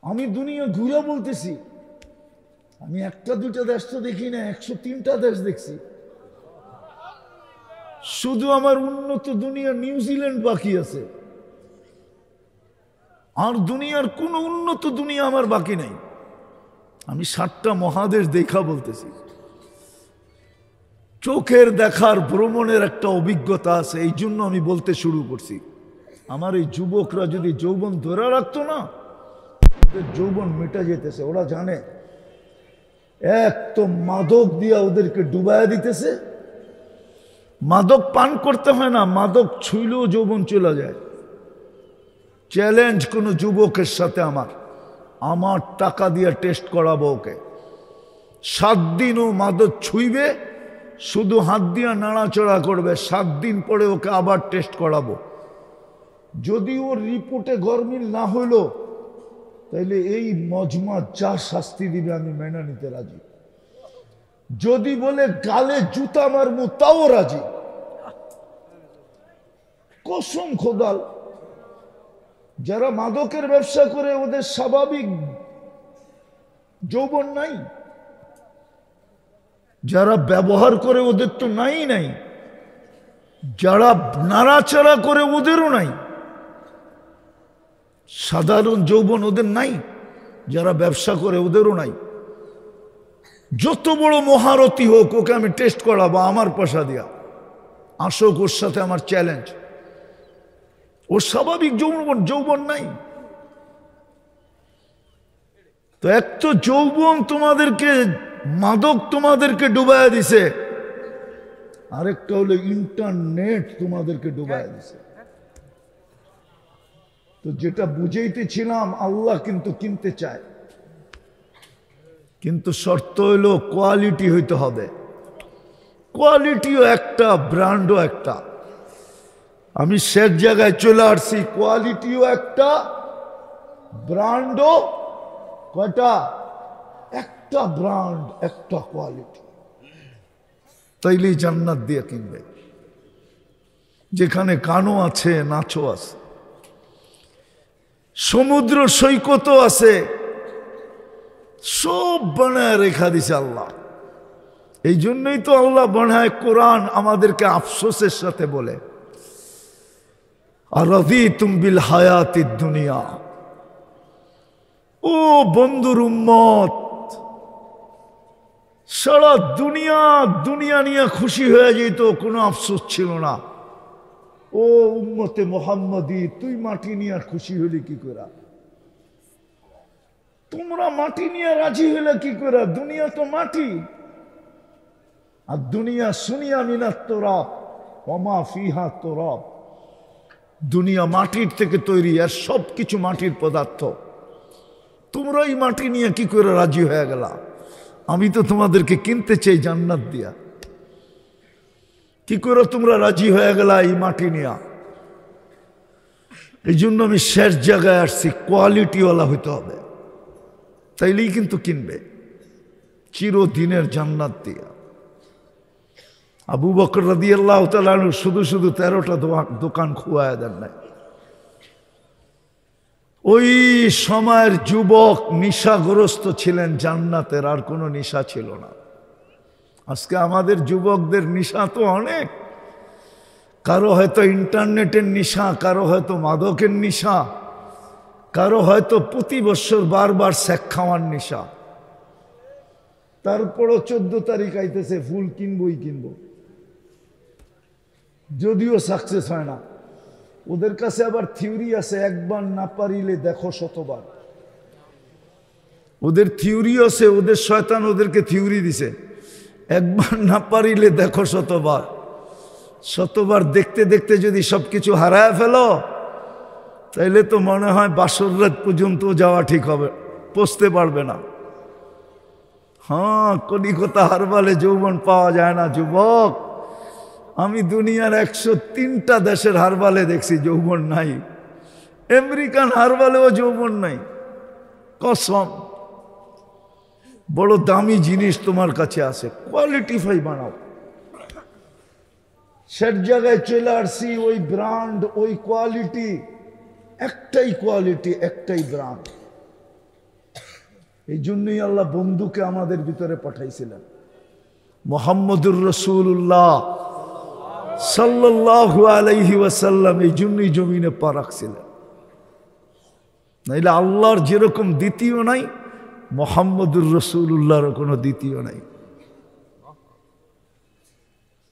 S1: আমি দুনিয়া ঘুরে বলতেছি, আমি একটা দুইটা দেশ তো দেখি না, 103টা দেশ দেখছি। শুধু আমার উন্নত দুনিয়া নিউজিল্যান্ড বাকি আছে, আর দুনিয়ার কোন উন্নত দুনিয়া আমার বাকি নাই। আমি 7টা মহাদেশ দেখা বলতেছি। চোখের দেখার ভ্রমণের একটা অভিজ্ঞতা আছে, এই জন্য আমি বলতে শুরু করছি। আমার এই যুবকরা যদি যৌবন ধরে রাখতো না, ওদের যৌবন মেটা যেতেছে। ওরা জানে এক তো মাদক দিয়া ওদেরকে ডুবাইয়া দিতেছে। মাদক পান করতে হয় না, মাদক ছুইলেও যৌবন চলে যায়। চ্যালেঞ্জ কোন যুবকের সাথে আমার টাকা দিয়ে টেস্ট করাবো ওকে। 7 দিন ও মাদক ছুঁইবে, শুধু হাত দিয়ে নাড়াচড়া করবে। 7 দিন পরে ওকে আবার টেস্ট করাবো। যদি ওর রিপোর্টে গরমিল না হইল, তাইলে এই মজমা যা শাস্তি দিবে আমি মেনে নিতে রাজি। যদি বলে গালে জুতা মারবো, তাও রাজি। কসম খোদাল, যারা মাদকের ব্যবসা করে ওদের স্বাভাবিক যৌবন নাই, যারা ব্যবহার করে ওদের তো নাই, যারা নাড়াচাড়া করে ওদেরও নাই। সাধারণ যৌবন ওদের নাই, যারা ব্যবসা করে ওদেরও নাই। যত বড় মহারথী হোক, ওকে আমি টেস্ট করাবো আমার পয়সা দিয়া। আসুক, ওর সাথে আমার চ্যালেঞ্জ। ওর স্বাভাবিক যৌবন নাই। তো এক তো যৌবন তোমাদেরকে, মাদক তোমাদেরকে ডুবাইয়া দিছে, আরেকটা হলো ইন্টারনেট তোমাদেরকে ডুবাইয়া দিছে। তো যেটা বুঝাইতেছিলাম, আল্লাহ কিন্তু কিনতে চায়, কিন্তু শর্ত হইল কোয়ালিটি হইতে হবে। কোয়ালিটিও একটা, ব্র্যান্ডও একটা। আমি শেষ জায়গায় চলে আসছি, কোয়ালিটিও একটা, ব্র্যান্ডও কয়টা? একটা ব্র্যান্ড, একটা কোয়ালিটি। তাইলেই জান্নাত দিয়ে কিনবে। যেখানে গানও আছে, নাচও আছে, সমুদ্র সৈকতও আছে, সব বানায় রেখা দিছে আল্লাহ। এই জন্যই তো আল্লাহ বানায় কোরআন আমাদেরকে আফসোসের সাথে বলে, আরাযীতুম বিল হায়াতিদ দুনিয়া। ও বন্ধুর উম্মত, সারা দুনিয়া নিয়ে খুশি হয়ে যেত, কোনো আফসোস ছিল না। ও উম্মতে মুহাম্মাদি, তুই মাটি নিয়ে খুশি হলি কি করে? তোমরা মাটি নিয়ে রাজি হলে কি করে? দুনিয়া তো মাটি। আর দুনিয়া সুনিয়া মিনাত তুরাব ওয়া মা ফিহা তুরাব। দুনিয়া মাটির থেকে তৈরি, আর সব কিছু মাটির পদার্থ। তোমরা এই মাটি নিয়ে কি করে রাজি হয়ে গেলা? আমি তো তোমাদেরকে কিনতে চাই জান্নাত দিয়া। কি করে তোমরা রাজি হয়ে গেলা এই মাটি নিয়া? এই জন্য আমি শেষ জায়গায় আসছি, কোয়ালিটিওয়ালা হইতে হবে, তাইলেই কিন্তু কিনবে চিরদিনের জান্নাত দিয়া। আবু বকর রাদিয়াল্লাহু তাআলা শুধু 13টা দোকান খুয়ায় দেন নাই। ওই সময়ের যুবক নিশাগ্রস্ত ছিলেন জান্নাতের, আর কোনো নিশা ছিল না। আজকে আমাদের যুবকদের নিশা তো অনেক। কারো হয়তো ইন্টারনেটের নিশা, কারো হয়তো মাদকের নিশা, কারো হয়তো প্রতি বছর বারবার সেক খাওয়ার নিশা। তারপরও 14 তারিখ আইতেছে, ফুল কিনবই কিনবো, যদিও সাকসেস হয় না। ওদের কাছে আবার থিওরি আছে, একবার না পারিলে দেখো শতবার। ওদের থিওরি আছে, ওদের শয়তান ওদেরকে থিওরি দিছে, একবার না পারিলে দেখো শতবার। শতবার দেখতে দেখতে যদি সবকিছু হারায় ফেলো, তাইলে তো মনে হয় বাসর রাত পর্যন্ত যাওয়া ঠিক হবে, পৌঁছতে পারবে না। হ্যাঁ, কলিকতা হারবালে যৌবন পাওয়া যায় না যুবক। আমি দুনিয়ার 103টা দেশের হারবালে দেখছি, যৌবন নাই। আমেরিকান হারবালেও যৌবন নাই। কসম, বড় দামি জিনিস তোমার কাছে আছে, কোয়ালিটিফাই বানাও। সব জায়গায় চলে আসছি, ওই ব্র্যান্ড, ওই কোয়ালিটি, একটাই কোয়ালিটি, একটাই ব্র্যান্ড। এই জন্যই আল্লাহ বন্ধুকে আমাদের ভিতরে পাঠাইছিলেন, মুহাম্মদুর রাসূলুল্লাহ সাল্লাল্লাহু আলাইহি ওয়াসাল্লাম। এই জন্যই জমিনে পা রাখছিলেন, নাইলে আল্লাহর যেরকম দ্বিতীয় নাই, মুহাম্মদুর রাসূলুল্লাহর কোনো দ্বিতীয় নাই।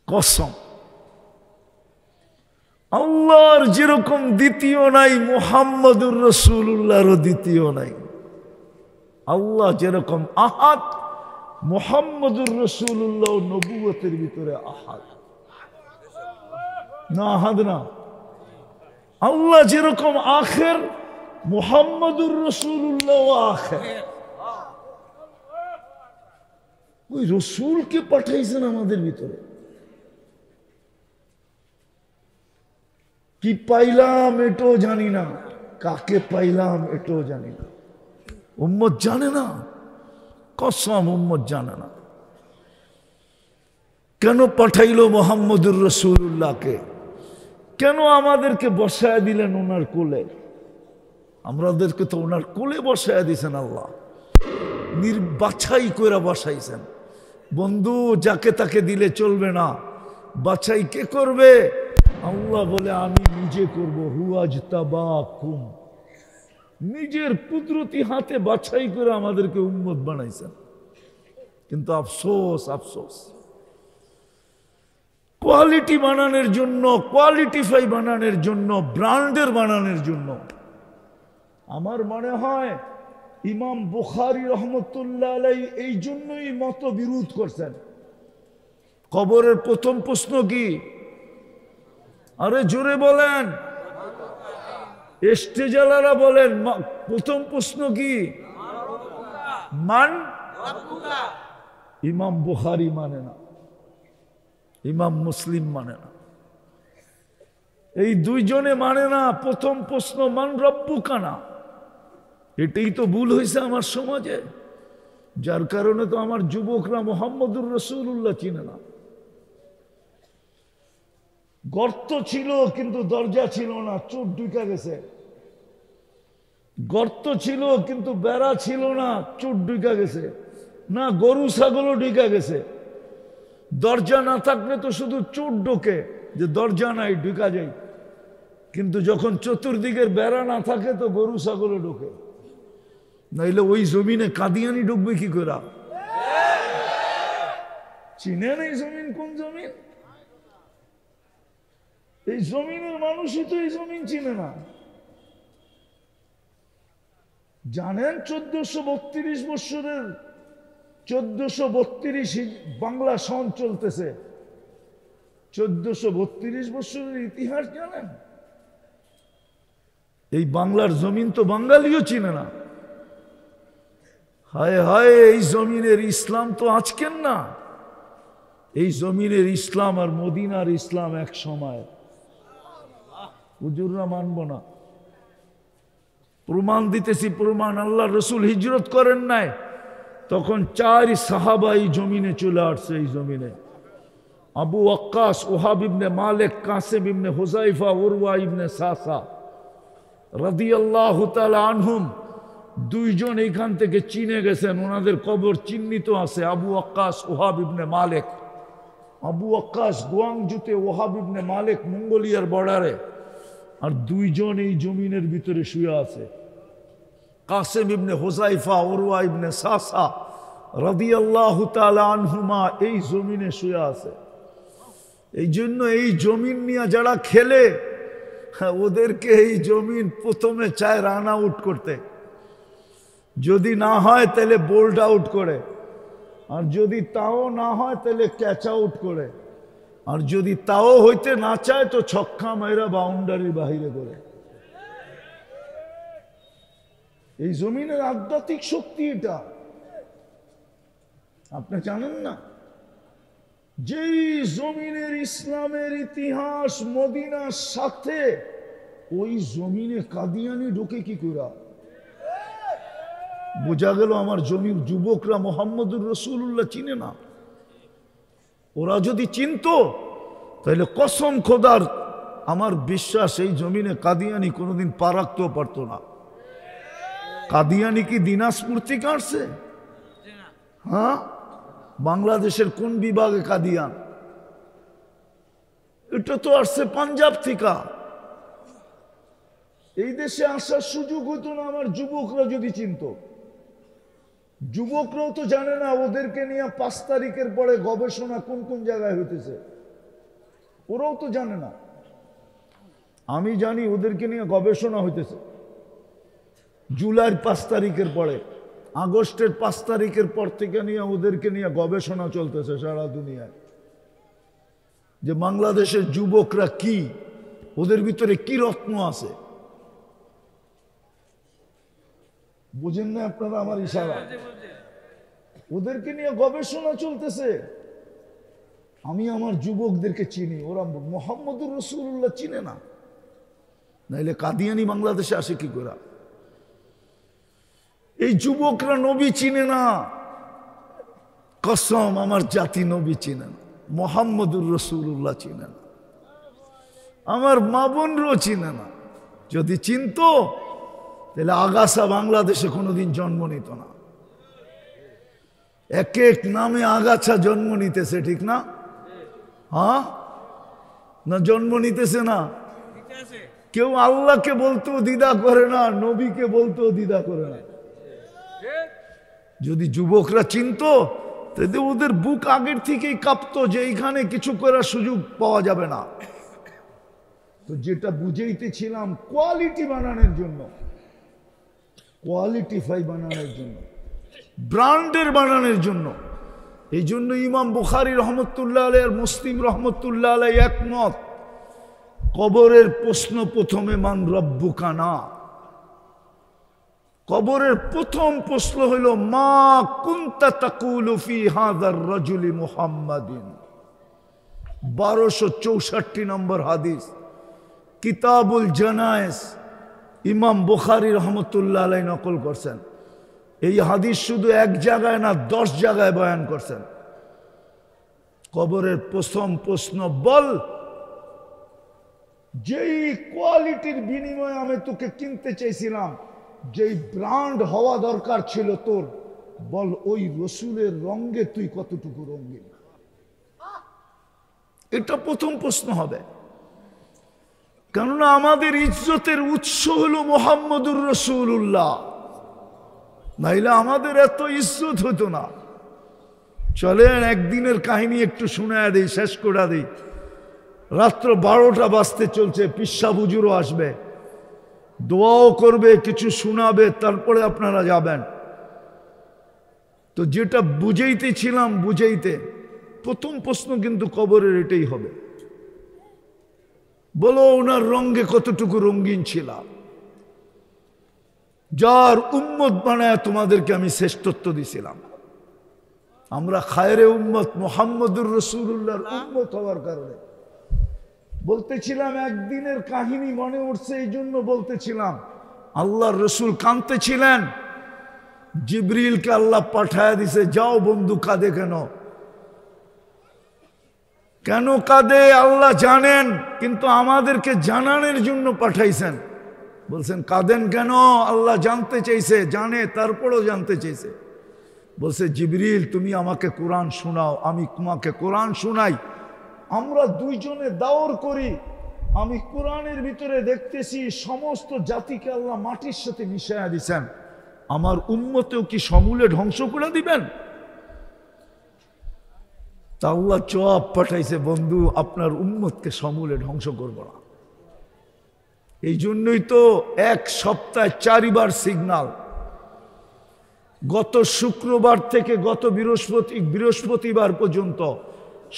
S1: কসম, আল্লাহর যেরকম দ্বিতীয় নাই, মুহাম্মদুর রাসূলুল্লাহরও দ্বিতীয় নাই। আল্লাহ যেরকম আহাদ, মুহাম্মদুর রাসূলুল্লাহ নবুয়তের ভিতরে আহাদ। না আহাদ না, আল্লাহ যেরকম আখের, মুহাম্মদুর রাসূলুল্লাহ আখের। ওই রসুলকে পাঠাইছেন আমাদের ভিতরে। কি পাইলাম এটাও জানি না, কাকে পাইলাম এটাও জানি না। উম্মত জানে না, কসম উম্মত জানে না। কেন পাঠাইলো মুহাম্মদুর রাসূলুল্লাহকে? কেন আমাদেরকে বসায় দিলেন ওনার কোলে? আমাদেরকে তো ওনার কোলে বসায় দিয়েছেন আল্লাহ, নির্বাছাই করে বসাইছেন। বন্ধু যাকে তাকে দিলে চলবে না, বাছাই কে করবে? আল্লাহ বলে আমি নিজে করব। হুয়াজতাবাকুম, নিজের কুদরতি হাতে বাছাই করে আমাদেরকে উম্মত বানাইছেন। কিন্তু আফসোস, আফসোস, কোয়ালিটি বানানোর জন্য, কোয়ালিটিফাই বানানোর জন্য, ব্র্যান্ডের বানানোর জন্য, আমার মনে হয় ইমাম বুখারী রহমতুল্লাহ আলাইহি এই জন্যই মত বিরোধ করছেন। কবরের প্রথম প্রশ্ন কি? আরে জোরে বলেন, ইস্তেজালারা বলেন, প্রথম প্রশ্ন কি? মান? ইমাম বুখারী মানে না, ইমাম মুসলিম মানে না, এই দুইজনে মানে না। প্রথম প্রশ্ন মান রব্বুকা না। এটাই তো ভুল হয়েছে আমার সমাজে, যার কারণে তো আমার যুবকরা মুহাম্মদুর রাসূলুল্লাহ চিনে না। গর্ত ছিল কিন্তু দরজা ছিল না, চোর ঢুকে গেছে। গর্ত ছিল কিন্তু বেড়া ছিল না, চোর ঢুকে গেছে। না গরু ছাগলও ঢুকে গেছে। দরজা না থাকলে তো শুধু চোর ঢোকে, যে দরজা নাই ঢুকা যায়। কিন্তু যখন চতুর্দিকের বেড়া না থাকে তো গরু ছাগলও ঢোকে। নাইলে ওই জমিনে কাদিয়ানি ঢুকবে কি করে? চিনেন এই জমিন কোন জমিন? এই জমিনের মানুষই তো এই জমিন চিনে না। জানেন 1432 বৎসরের 1432 বাংলা সন চলতেছে। 1432 বৎসরের ইতিহাস জানেন? এই বাংলার জমিন তো বাঙালিও চিনে না। হায় হায়, এই জমিনের ইসলাম তো আজকের না। এই জমিনের ইসলাম আর মদিনার ইসলাম এক সময়। হুজুররা মানব না। প্রমাণ দিতেছি, প্রমাণ। আল্লাহ রসুল হিজরত করেন নাই, তখন 4 সাহাবা এই জমিনে চলে আসছে। এই জমিনে আবু ওয়াক্কাস, ওহাব ইবনে মালিক, কাসেম ইবনে হুযায়ফা, উরওয়া ইবনে সাসা রাদিয়াল্লাহু তাআলা আনহুম, দুইজন এইখান থেকে চীনে গেছেন। ওনাদের কবর চিহ্নিত আছে। আবু ওয়াক্কাস, ওহাব ইবনে মালিক। আবু ওয়াক্কাস গুয়াংজুতে, ওহাব ইবনে মালিক মঙ্গোলিয়ার বর্ডারে। আর দুইজন এই জমিনের ভিতরে শুয়ে আছে। কাসেম ইবনে হুযায়ফা, উরওয়া ইবনে সাসা রাদিয়াল্লাহু তাআলা আনহুমা এই জমিনে শুয়ে আছে। এই জন্য এই জমিন নিয়ে যারা খেলে ওদেরকে এই জমিন প্রথমে চায় রান আউট করতে, যদি না হয় তাহলে বোল্ড আউট করে, আর যদি তাও না হয় তাহলে ক্যাচ আউট করে, আর যদি তাও হইতে না চায় তো ছক্কা মাইরা বাউন্ডারির বাহিরে করে। এই জমিনের আধ্যাত্মিক শক্তি এটা, আপনি জানেন না? যেই জমিনের ইসলামের ইতিহাস মদিনার সাথে, ওই জমিনে কাদিয়ানি ঢোকে কি করে? বোঝা গেল আমার জমির যুবকরা মোহাম্মদুর রাসূলুল্লাহ চিনে না। ওরা যদি চিনতো তাহলে কসম খোদার আমার বিশ্বাস এই জমিনে কাদিয়ানি কোনোদিন পা রাখতেও পারতো না। কাদিয়ানি কি দিনাজপুর থেকে আসছে? হ্যাঁ, বাংলাদেশের কোন বিভাগে কাদিয়ান? এটা তো আসছে পাঞ্জাব থেকে। এই দেশে আসার সুযোগ হতো না আমার যুবকরা যদি চিনতো। যুবকরাও তো জানে না ওদেরকে নিয়ে 5 তারিখের পরে গবেষণা কোন কোন জায়গায় হইতেছে, ওরাও তো জানে না। আমি জানি ওদেরকে নিয়ে গবেষণা হইতেছে জুলাইয়ের 5 তারিখের পরে, আগস্টের 5 তারিখের পর থেকে নিয়ে ওদেরকে নিয়ে গবেষণা চলতেছে সারা দুনিয়ায়, যে বাংলাদেশের যুবকরা কি, ওদের ভিতরে কি রত্ন আছে। বুঝেন না আপনারা আমার ইশারা? ওদেরকে নিয়ে গবেষণা চলতেছে। আমি আমার যুবকদেরকে চিনি, ওরা মুহাম্মদুর রাসূলুল্লাহ চিনে না, নাইলে কাদিয়ানি বাংলাদেশে আসে কি করে? এই যুবকরা নবী চিনে না, কসম আমার জাতি নবী চিনে না, মুহাম্মদুর রাসূলুল্লাহ চিনে না, আমার মা বোনরাও চিনে না। যদি চিনতো তাহলে আগাছা বাংলাদেশে কোনোদিন জন্ম নিত না। এক এক নামে আগাছা জন্ম নিতেছে, ঠিক না? হ্যাঁ না, জন্ম নিতেছে না? কেউ আল্লাহকে বলতেও দ্বিধা করে না, নবীকে বলতেও দ্বিধা করে না। যদি যুবকরা চিনতো তাহলে ওদের বুক আগের থেকেই কাঁপতো যে এইখানে কিছু করার সুযোগ পাওয়া যাবে না। তো যেটা বুঝাইতেছিলাম কোয়ালিটি বানানোর জন্য, কোয়ালিটিফাই বানানোর জন্য, ব্র্যান্ডের বানানোর জন্য, এই জন্য ইমাম বুখারী রহমতুল্লাহ আলাইহি আর মুসলিম রহমতুল্লাহ আলাইহি একমত, কবরের প্রশ্ন প্রথমে মান রব্বুকা না। কবরের প্রথম প্রশ্ন হলো মা কুনতা তাকুলু ফি হাযার রাজুলি মুহাম্মাদিন। 1264 নম্বর হাদিস, কিতাবুল জানায়েজ, ইমাম বুখারী রহমতুল্লাহ আলাইহি নকল করছেন। এই হাদিস শুধু এক জায়গায় না 10 জায়গায় বয়ান করছেন। কবরের প্রথম প্রশ্ন, বল যেই কোয়ালিটির বিনিময়ে আমি তোকে কিনতে চাইছিলাম, যেই ব্র্যান্ড হওয়া দরকার ছিল তোর, বল ওই রসুলের রঙে তুই কতটুকু রঙিন। এটা প্রথম প্রশ্ন হবে, কেননা আমাদের ইজ্জতের উৎস হলো মুহাম্মদুর রাসূলুল্লাহ, নাইলে আমাদের এত ইজ্জত হতো না। চলেন একদিনের কাহিনী একটু শোনায় দেই, শেষ করে দেই। রাত্র 12টা বাজতে চলছে, পিসা হুজুরও আসবে, দোয়াও করবে, কিছু শোনাবে, তারপরে আপনারা যাবেন। তো যেটা বুঝাইতেছিলাম, বুঝাইতে প্রথম প্রশ্ন কিন্তু কবরের এটাই হবে, বলো ওনার রঙে কতটুকু রঙিন ছিলাম, যার উম্মত বানায় তোমাদেরকে আমি শ্রেষ্ঠত্ব দিছিলাম। আমরা খায়রে উম্মত মুহাম্মদুর রাসূলুল্লাহর উম্মত হওয়ার কারণে বলতেছিলাম, একদিনের কাহিনী মনে উঠছে, এই জন্য বলতেছিলাম। আল্লাহর রসুল কাঁদতেছিলেন, জিবরিলকে আল্লাহ পাঠায় দিছে, যাও বন্ধু কাঁদে কেন? কেন কাঁদে আল্লাহ জানেন, কিন্তু আমাদেরকে জানানোর জন্য পাঠাইছেন। বলছেন কাঁদেন কেন? আল্লাহ জানতে চাইছে, জানে, তারপরেও জানতে চাইছে। বলছে জিবরিল তুমি আমাকে কোরআন শোনাও, আমি তোমাকে কোরআন শোনাই। আমরা দুইজনে দাওর করি, আমি কোরআনের ভিতরে দেখতেছি সমস্ত জাতিকে আল্লাহ মাটির সাথে মিশাইয়া দিছেন। আমার উম্মতেও কি সমূলে ধ্বংস করে দিবেন? তা আল্লাহ জবাব পাঠাইছে, বন্ধু আপনার উম্মতকে সমূলে ধ্বংস করব না। এই জন্যই তো এক সপ্তাহে 4 বার সিগনাল। গত শুক্রবার থেকে গত বৃহস্পতিবার পর্যন্ত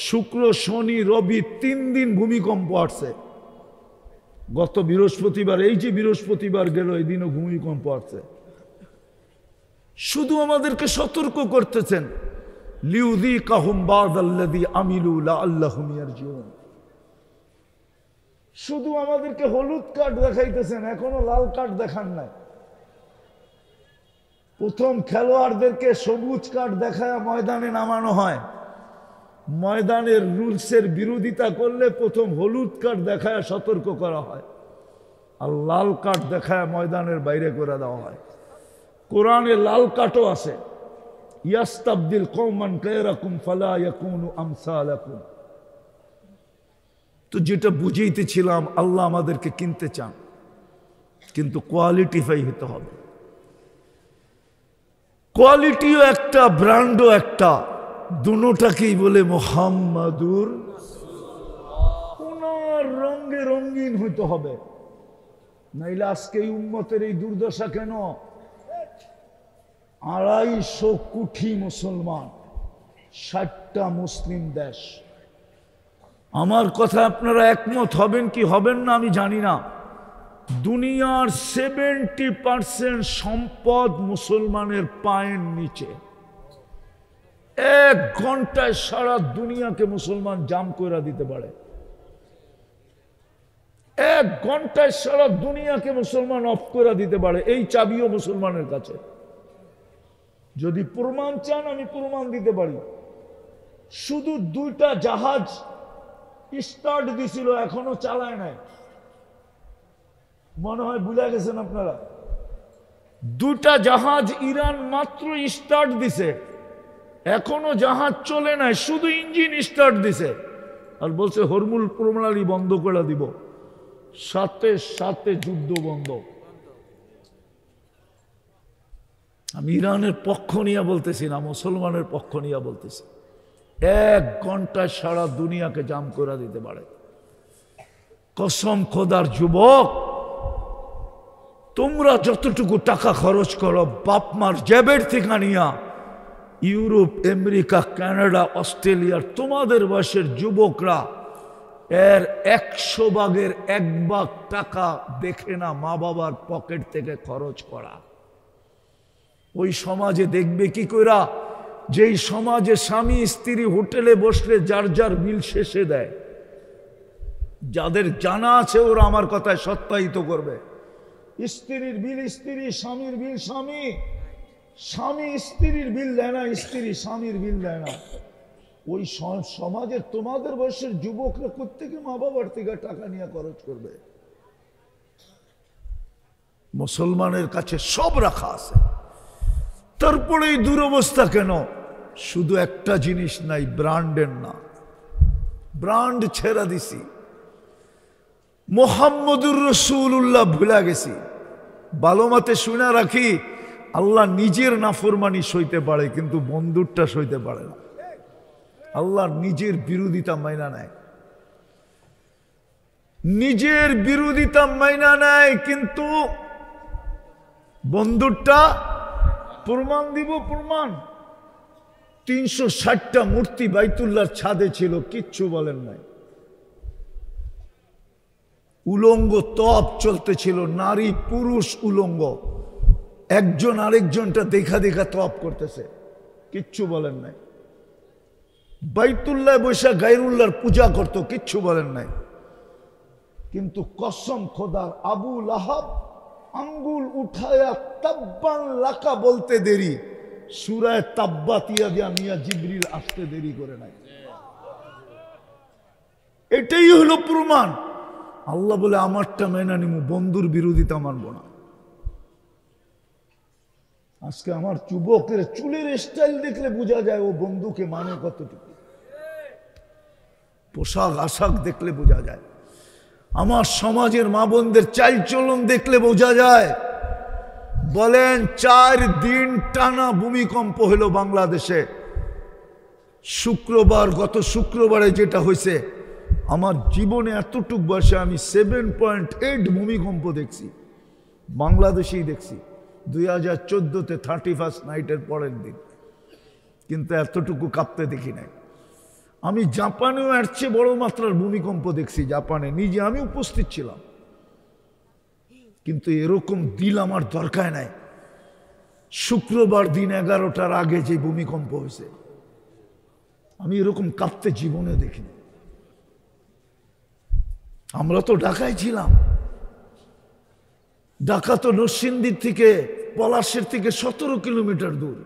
S1: শুক্র শনি রবি 3 দিন ভূমিকম্প আসছে। গত বৃহস্পতিবার, এই যে বৃহস্পতিবার গেল, এই দিনও ভূমিকম্প আসছে। শুধু আমাদেরকে সতর্ক করতেছেন, লিউযীকাহুম বা'দাল্লাযী আমিলু লাআল্লাহুম ইয়ারজিউন। শুধু আমাদেরকে হলুদ কার্ড দেখাইতেছেন, এখনো লাল কার্ড দেখান নাই। প্রথম খেলোয়াড়দেরকে সবুজ কার্ড দেখায় ময়দানে নামানো হয়, ময়দানের রুলসের বিরোধিতা করলে প্রথম হলুদ কার্ড দেখায় সতর্ক করা হয়, আর লাল কার্ড দেখায় ময়দানের বাইরে করে দেওয়া হয়। কোরআনে লাল কার্ডও আছে, ইয়াস্তাবদিল কওমান গায়রাকুম ফালা ইয়াকুনু আমসালাকুম। তো যেটা বুঝাইতেছিলাম, আল্লাহ আমাদেরকে কিনতে চান, কিন্তু কোয়ালিটিফাই হতে হবে। কোয়ালিটিও একটা, ব্র্যান্ডও একটা, দুটোটাকেই বলে মুহাম্মাদুর। ওনার রঙে রঙিন হইতে হবে, নাইলে আজকে এই উম্মতের এই দুর্দশা কেন? 250 কোটি মুসলমান, 60টা মুসলিম দেশ। আমার কথা আপনারা একমত হবেন কি হবেন না আমি জানি না। দুনিয়ার 70% সম্পদ মুসলমানের পায়ের নিচে। 1 ঘন্টায় সারা দুনিয়াকে মুসলমান জাম করে দিতে পারে। 1 ঘন্টায় সারা দুনিয়াকে মুসলমান অফ করে দিতে পারে। এই চাবিও মুসলমানের কাছে। যদি প্রমাণ চান আমি প্রমাণ দিতে পারি। শুধু 2টা জাহাজ স্টার্ট দিছিল, এখনো চালায় নাই। মনে হয় ভুলে গেছেন আপনারা। 2টা জাহাজ ইরান মাত্র স্টার্ট দিছে, এখনো জাহাজ চলে নাই, শুধু ইঞ্জিন স্টার্ট দিছে, আর বলছে হরমুজ প্রণালী বন্ধ করে দিব। সাথে সাথে যুদ্ধ বন্ধ। আমি ইরানের পক্ষ নিয়ে বলতেছি না, মুসলমানের পক্ষ নিয়ে বলতেছি। 1 ঘন্টায় সারা দুনিয়াকে জাম করে দিতে পারে। কসম খোদার যুবক, তোমরা যতটুকু টাকা খরচ করো বাপ মার জেবের থেকে নিয়া, ইউরোপ, আমেরিকা, কানাডা, অস্ট্রেলিয়ার তোমাদের বয়সের যুবকরা এর 100 ভাগের 1 ভাগ টাকা দেখে না মা বাবার পকেট থেকে খরচ করা। ওই সমাজে দেখবে কি কইরা? যেই সমাজে স্বামী স্ত্রী হোটেলে বসলে যার যার বিল শেষে দেয়। যাদের জানা আছে ওরা আমার কথায় সত্যায়িত করবে। স্ত্রীর বিল স্ত্রী, স্বামীর বিল স্বামী, স্বামী স্ত্রীর বিল দেয় না, স্ত্রী স্বামীর বিল দেয় না। ওই সমাজের তোমাদের বয়সের যুবকরা প্রত্যেকে মা বাবার থেকে টাকা নিয়ে খরচ করবে। মুসলমানের কাছে সব রাখা আছে, তারপরে এই দুরবস্থা কেন? শুধু একটা জিনিস নাই, ব্র্যান্ডের না। ব্র্যান্ড ছেড়া দিছি, মুহাম্মদুর রাসূলুল্লাহ ভুলা গেছি। ভালো মতে শুনে রাখি, আল্লাহ নিজের নাফরমানি সইতে পারে, কিন্তু বন্ধুরটা সইতে পারে না। আল্লাহ নিজের বিরোধিতা মাইনা নেয়, নিজের বিরোধিতা মাইনা নেয়, কিন্তু বন্ধুরটা প্রমাণ দিব। প্রমাণ 360টা মূর্তি বাইতুল্লাহর ছাদে ছিল, কিচ্ছু বলেন নাই। উলঙ্গ তপ চলতেছিল, নারী পুরুষ উলঙ্গ, একজন আরেকজনটা দেখা দেখা তপ করতেছে, কিচ্ছু বলেন নাই। বাইতুল্লাহ বৈশা গায়রুল্লাহর পূজা করতো, কিচ্ছু বলেন নাই। কিন্তু কসম খোদার, আবু লাহাব আঙ্গুল উঠায়া তাব্বান লাকা বলতে দেরি, সূরায়ে তাব্বাতিয়া দিয়া মিয়া জিবরিল আসতে দেরি করে নাই। এটাই হলো প্রমাণ। আল্লাহ বলে আমারটা মেনে নিমু, বন্ধুর বিরোধিতা মানব না। আজকে আমার যুবকের চুলের স্টাইল দেখলে বোঝা যায় ও বন্ধুকে মানে কতটুকু। পোশাক আশাক দেখলে বোঝা যায়। আমার সমাজের মা বোনদের চাল চলন দেখলে বোঝা যায়। বলেন 4 দিন টানা ভূমিকম্প হলো বাংলাদেশে, শুক্রবার, গত শুক্রবারে যেটা হয়েছে, আমার জীবনে এতটুক বয়সে আমি 7.8 ভূমিকম্প দেখছি, বাংলাদেশেই দেখছি 2014-তে 31st নাইটের পরের দিন, কিন্তু এতটুকু কাঁপতে দেখি নাই। আমি জাপানেও এর চেয়ে বড় মাত্রার ভূমিকম্প দেখছি, জাপানে নিজে আমি উপস্থিত ছিলাম, কিন্তু এরকম দিল আমার দরকার নাই। শুক্রবার দিন 11টার আগে যে ভূমিকম্প হয়েছে, আমি এরকম কাঁপতে জীবনে দেখিনি। আমরা তো ঢাকায় ছিলাম, ঢাকা তো নরসিংদীর থেকে, পলাশের থেকে 17 কিলোমিটার দূর।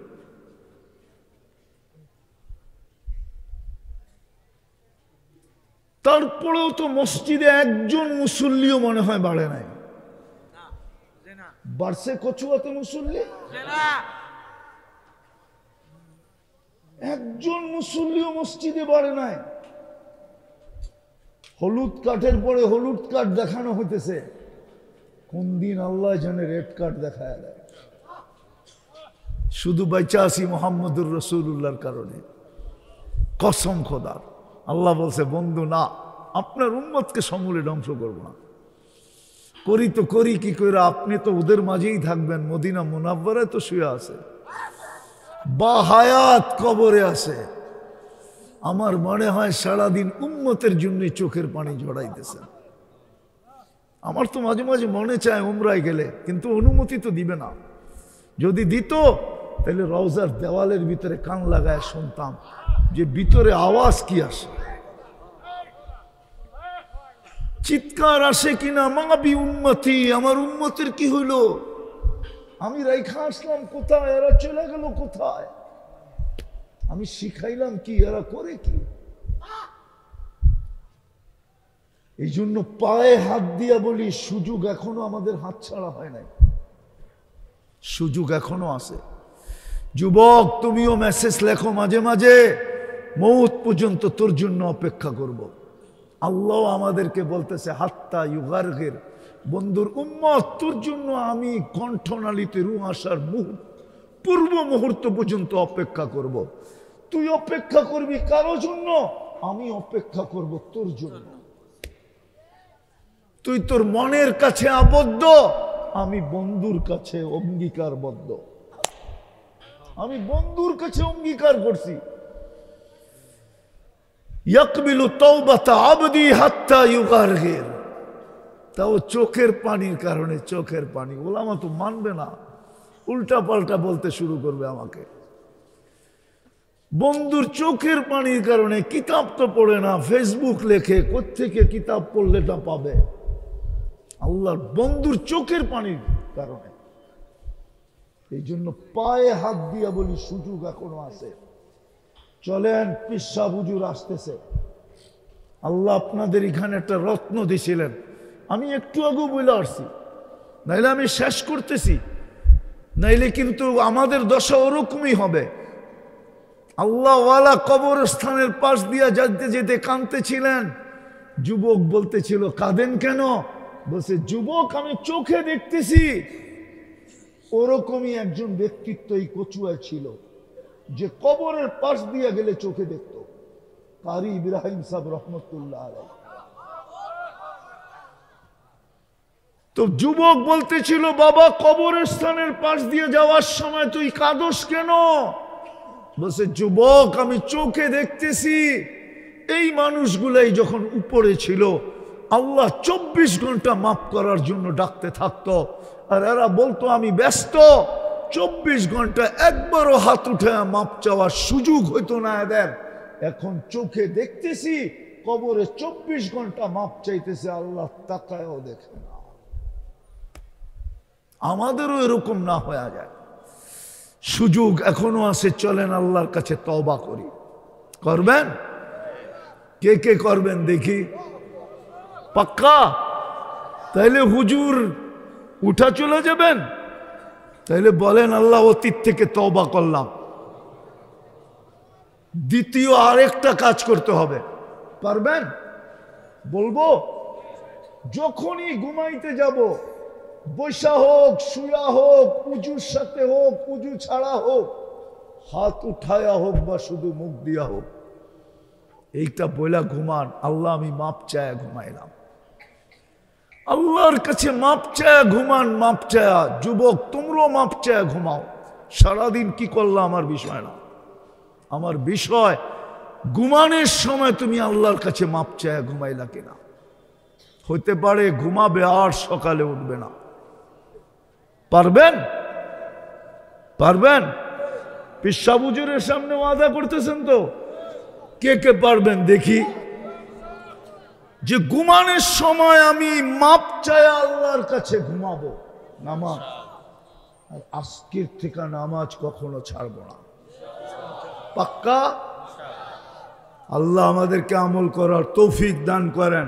S1: তারপরেও তো মসজিদে একজন মুসল্লিও মনে হয় বাড়ে নাই। বাড়ছে কচুয়াতে মুসল্লি, একজন মুসল্লিও মসজিদে বাড়ে নাই। হলুদ কার্ডের পরে হলুদ কার্ড দেখানো হইতেছে, কোন দিন আল্লাহ জানে রেড কার্ড দেখায় দেয়। শুধু বাইচা আছি মুহাম্মদুর রাসূলুল্লাহর কারণে, কসম খোদার। আল্লাহ বলছে, বন্ধু না, আপনার উম্মতকে সমূলে ধ্বংস করব না। করি তো করি কি করে, আপনি তো ওদের মাঝেই থাকবেন, মদিনা মুনাওয়ারায় তো শুয়ে আছে, বা হায়াত কবরে আছে। আমার মনে হয় সারাদিন উম্মতের জন্য চোখের পানি ঝরাইতেছেন। আমার তো মাঝে মাঝে মনে চায় উমরায় গেলে, কিন্তু অনুমতি তো দিবে না। যদি দিত তাহলে রওজার দেওয়ালের ভিতরে কান লাগায় শুনতাম যে ভিতরে আওয়াজ কি আসে, চিৎকার আসে কিনা, মাবি উম্মতি, আমার উম্মতের কি হইল, আমি রাইখা আসলাম কোথায়, এরা চলে গেল কোথায়, আমি শিখাইলাম কি, এরা করে কি। এই জন্য পায়ে হাত দিয়া বলি, সুযোগ এখনো আমাদের হাত ছাড়া হয় নাই, সুযোগ এখনো আছে। যুবক, তুমিও মেসেজ লেখো মাঝে মাঝে, মৌত পর্যন্ত তোর জন্য অপেক্ষা করব। আল্লাহ আমাদেরকে বলতেছে, হাত্তা ইউগারগির, বন্ধুর উম্মত, তোর জন্য আমি কণ্ঠনালীতে রূহ আসার পূর্ব মুহূর্ত পর্যন্ত অপেক্ষা করব। তুই অপেক্ষা করবি কারো জন্য, আমি অপেক্ষা করব তোর জন্য। তুই তোর মনের কাছে আবদ্ধ, আমি বন্ধুর কাছে অঙ্গীকারবদ্ধ, আমি বন্ধুর কাছে অঙ্গীকার করছি। ইয়াকবিলু তাওবাতা আবদি হাত্তা ইউগারগির, তাও চোখের পানির কারণে, চোখের পানি। ওলামা তো মানবে না, উল্টা পাল্টা বলতে শুরু করবে আমাকে। বন্ধুর চোখের পানির কারণে, কিতাব তো পড়ে না, ফেসবুক লেখে, কোত্থেকে কিতাব পড়লেটা পাবে, আল্লাহর বন্ধুর চোখের পানির কারণে। এই জন্য পায়ে হাত দিয়া বলি, সুযোগ এখনো আছে। চলেন, পিসা হুজুর আসতেছে। আল্লাহ আপনাদের এখানে একটা রত্ন দিয়েছিলেন, আমি একটু আগে বলে আসছি, নাইলে আমি শেষ করতেছি, নাইলে কিন্তু আমাদের দশা ওরকমই হবে। আল্লাহওয়ালা কবরস্থানের পাশ দিয়া যেতে যেতে কাঁদতেছিলেন। যুবক বলতেছিল, কাঁদেন কেন? বলছে, যুবক, আমি চোখে দেখতেছি। ওরকমই একজন ব্যক্তিত্ব এই কচুয়ায় ছিল, যে কবরের পাশ দিয়ে গেলে চোখে দেখত। কারি ইব্রাহিম সাহেব রহমতুল্লাহ আলাইহি। তো যুবক বলতেছিল, বাবা, কবরের স্থানের পাশ দিয়ে যাওয়ার সময় তুই কাঁদস কেন? বলছে, যুবক, আমি চোখে দেখতেছি এই মানুষগুলাই যখন উপরে ছিল, আল্লাহ 24 ঘন্টা মাফ করার জন্য ডাকতে থাকতো, আর এরা বলতো আমি ব্যস্ত। 24 ঘন্টা একবারও হাত উঠে মাপ চাওয়ার সুযোগ হইতো না এদের। এখন চোখে দেখতেছি কবরে 24 ঘন্টা মাপ চাইতেছে, আল্লাহ তাকায়ও দেখে না। আমাদেরও এরকম না হয়ে যায়, সুযোগ এখনো আছে। চলেন আল্লাহর কাছে তওবা করি। করবেন? কে কে করবেন দেখি? পাক্কা? তাইলে হুজুর উঠা চলে যাবেন? তাইলে বলেন, আল্লাহ, অতীত থেকে তওবা করলাম। দ্বিতীয় আরেকটা কাজ করতে হবে, পারবেন? বলবো, যখনই ঘুমাইতে যাব, বৈশা হোক, শুয়া হোক, উজুর সাথে হোক, উজু ছাড়া হোক, হাত উঠায়া হোক বা শুধু মুখ দিয়া হোক, এইটা বইলা ঘুমান, আল্লাহ আমি মাপ চায়া ঘুমাইলাম। আল্লাহর কাছে মাপ চায়া ঘুমান, মাপ চায়া। যুবক, তোমরাও মাপ চায়া ঘুমাও। সারাদিন কি করলা আমার বিষয় না, আমার বিষয় ঘুমানোর সময় তুমি আল্লাহর কাছে মাপ চায়া ঘুমাইলা কিনা। হইতে পারে ঘুমাবে আর সকালে উঠবে না। পারবেন? পারবেন? পিসা হুজুরের সামনে ওয়াদা করতেছেন তো? কে কে পারবেন দেখি, যে ঘুমানোর সময় আমি মাপ চায়া আল্লাহর কাছে ঘুমাবো। নামাজ, আর আজকের থেকে নামাজ কখনো ছাড়বো না। পাক্কা? আল্লাহ আমাদেরকে আমল করার তৌফিক দান করেন।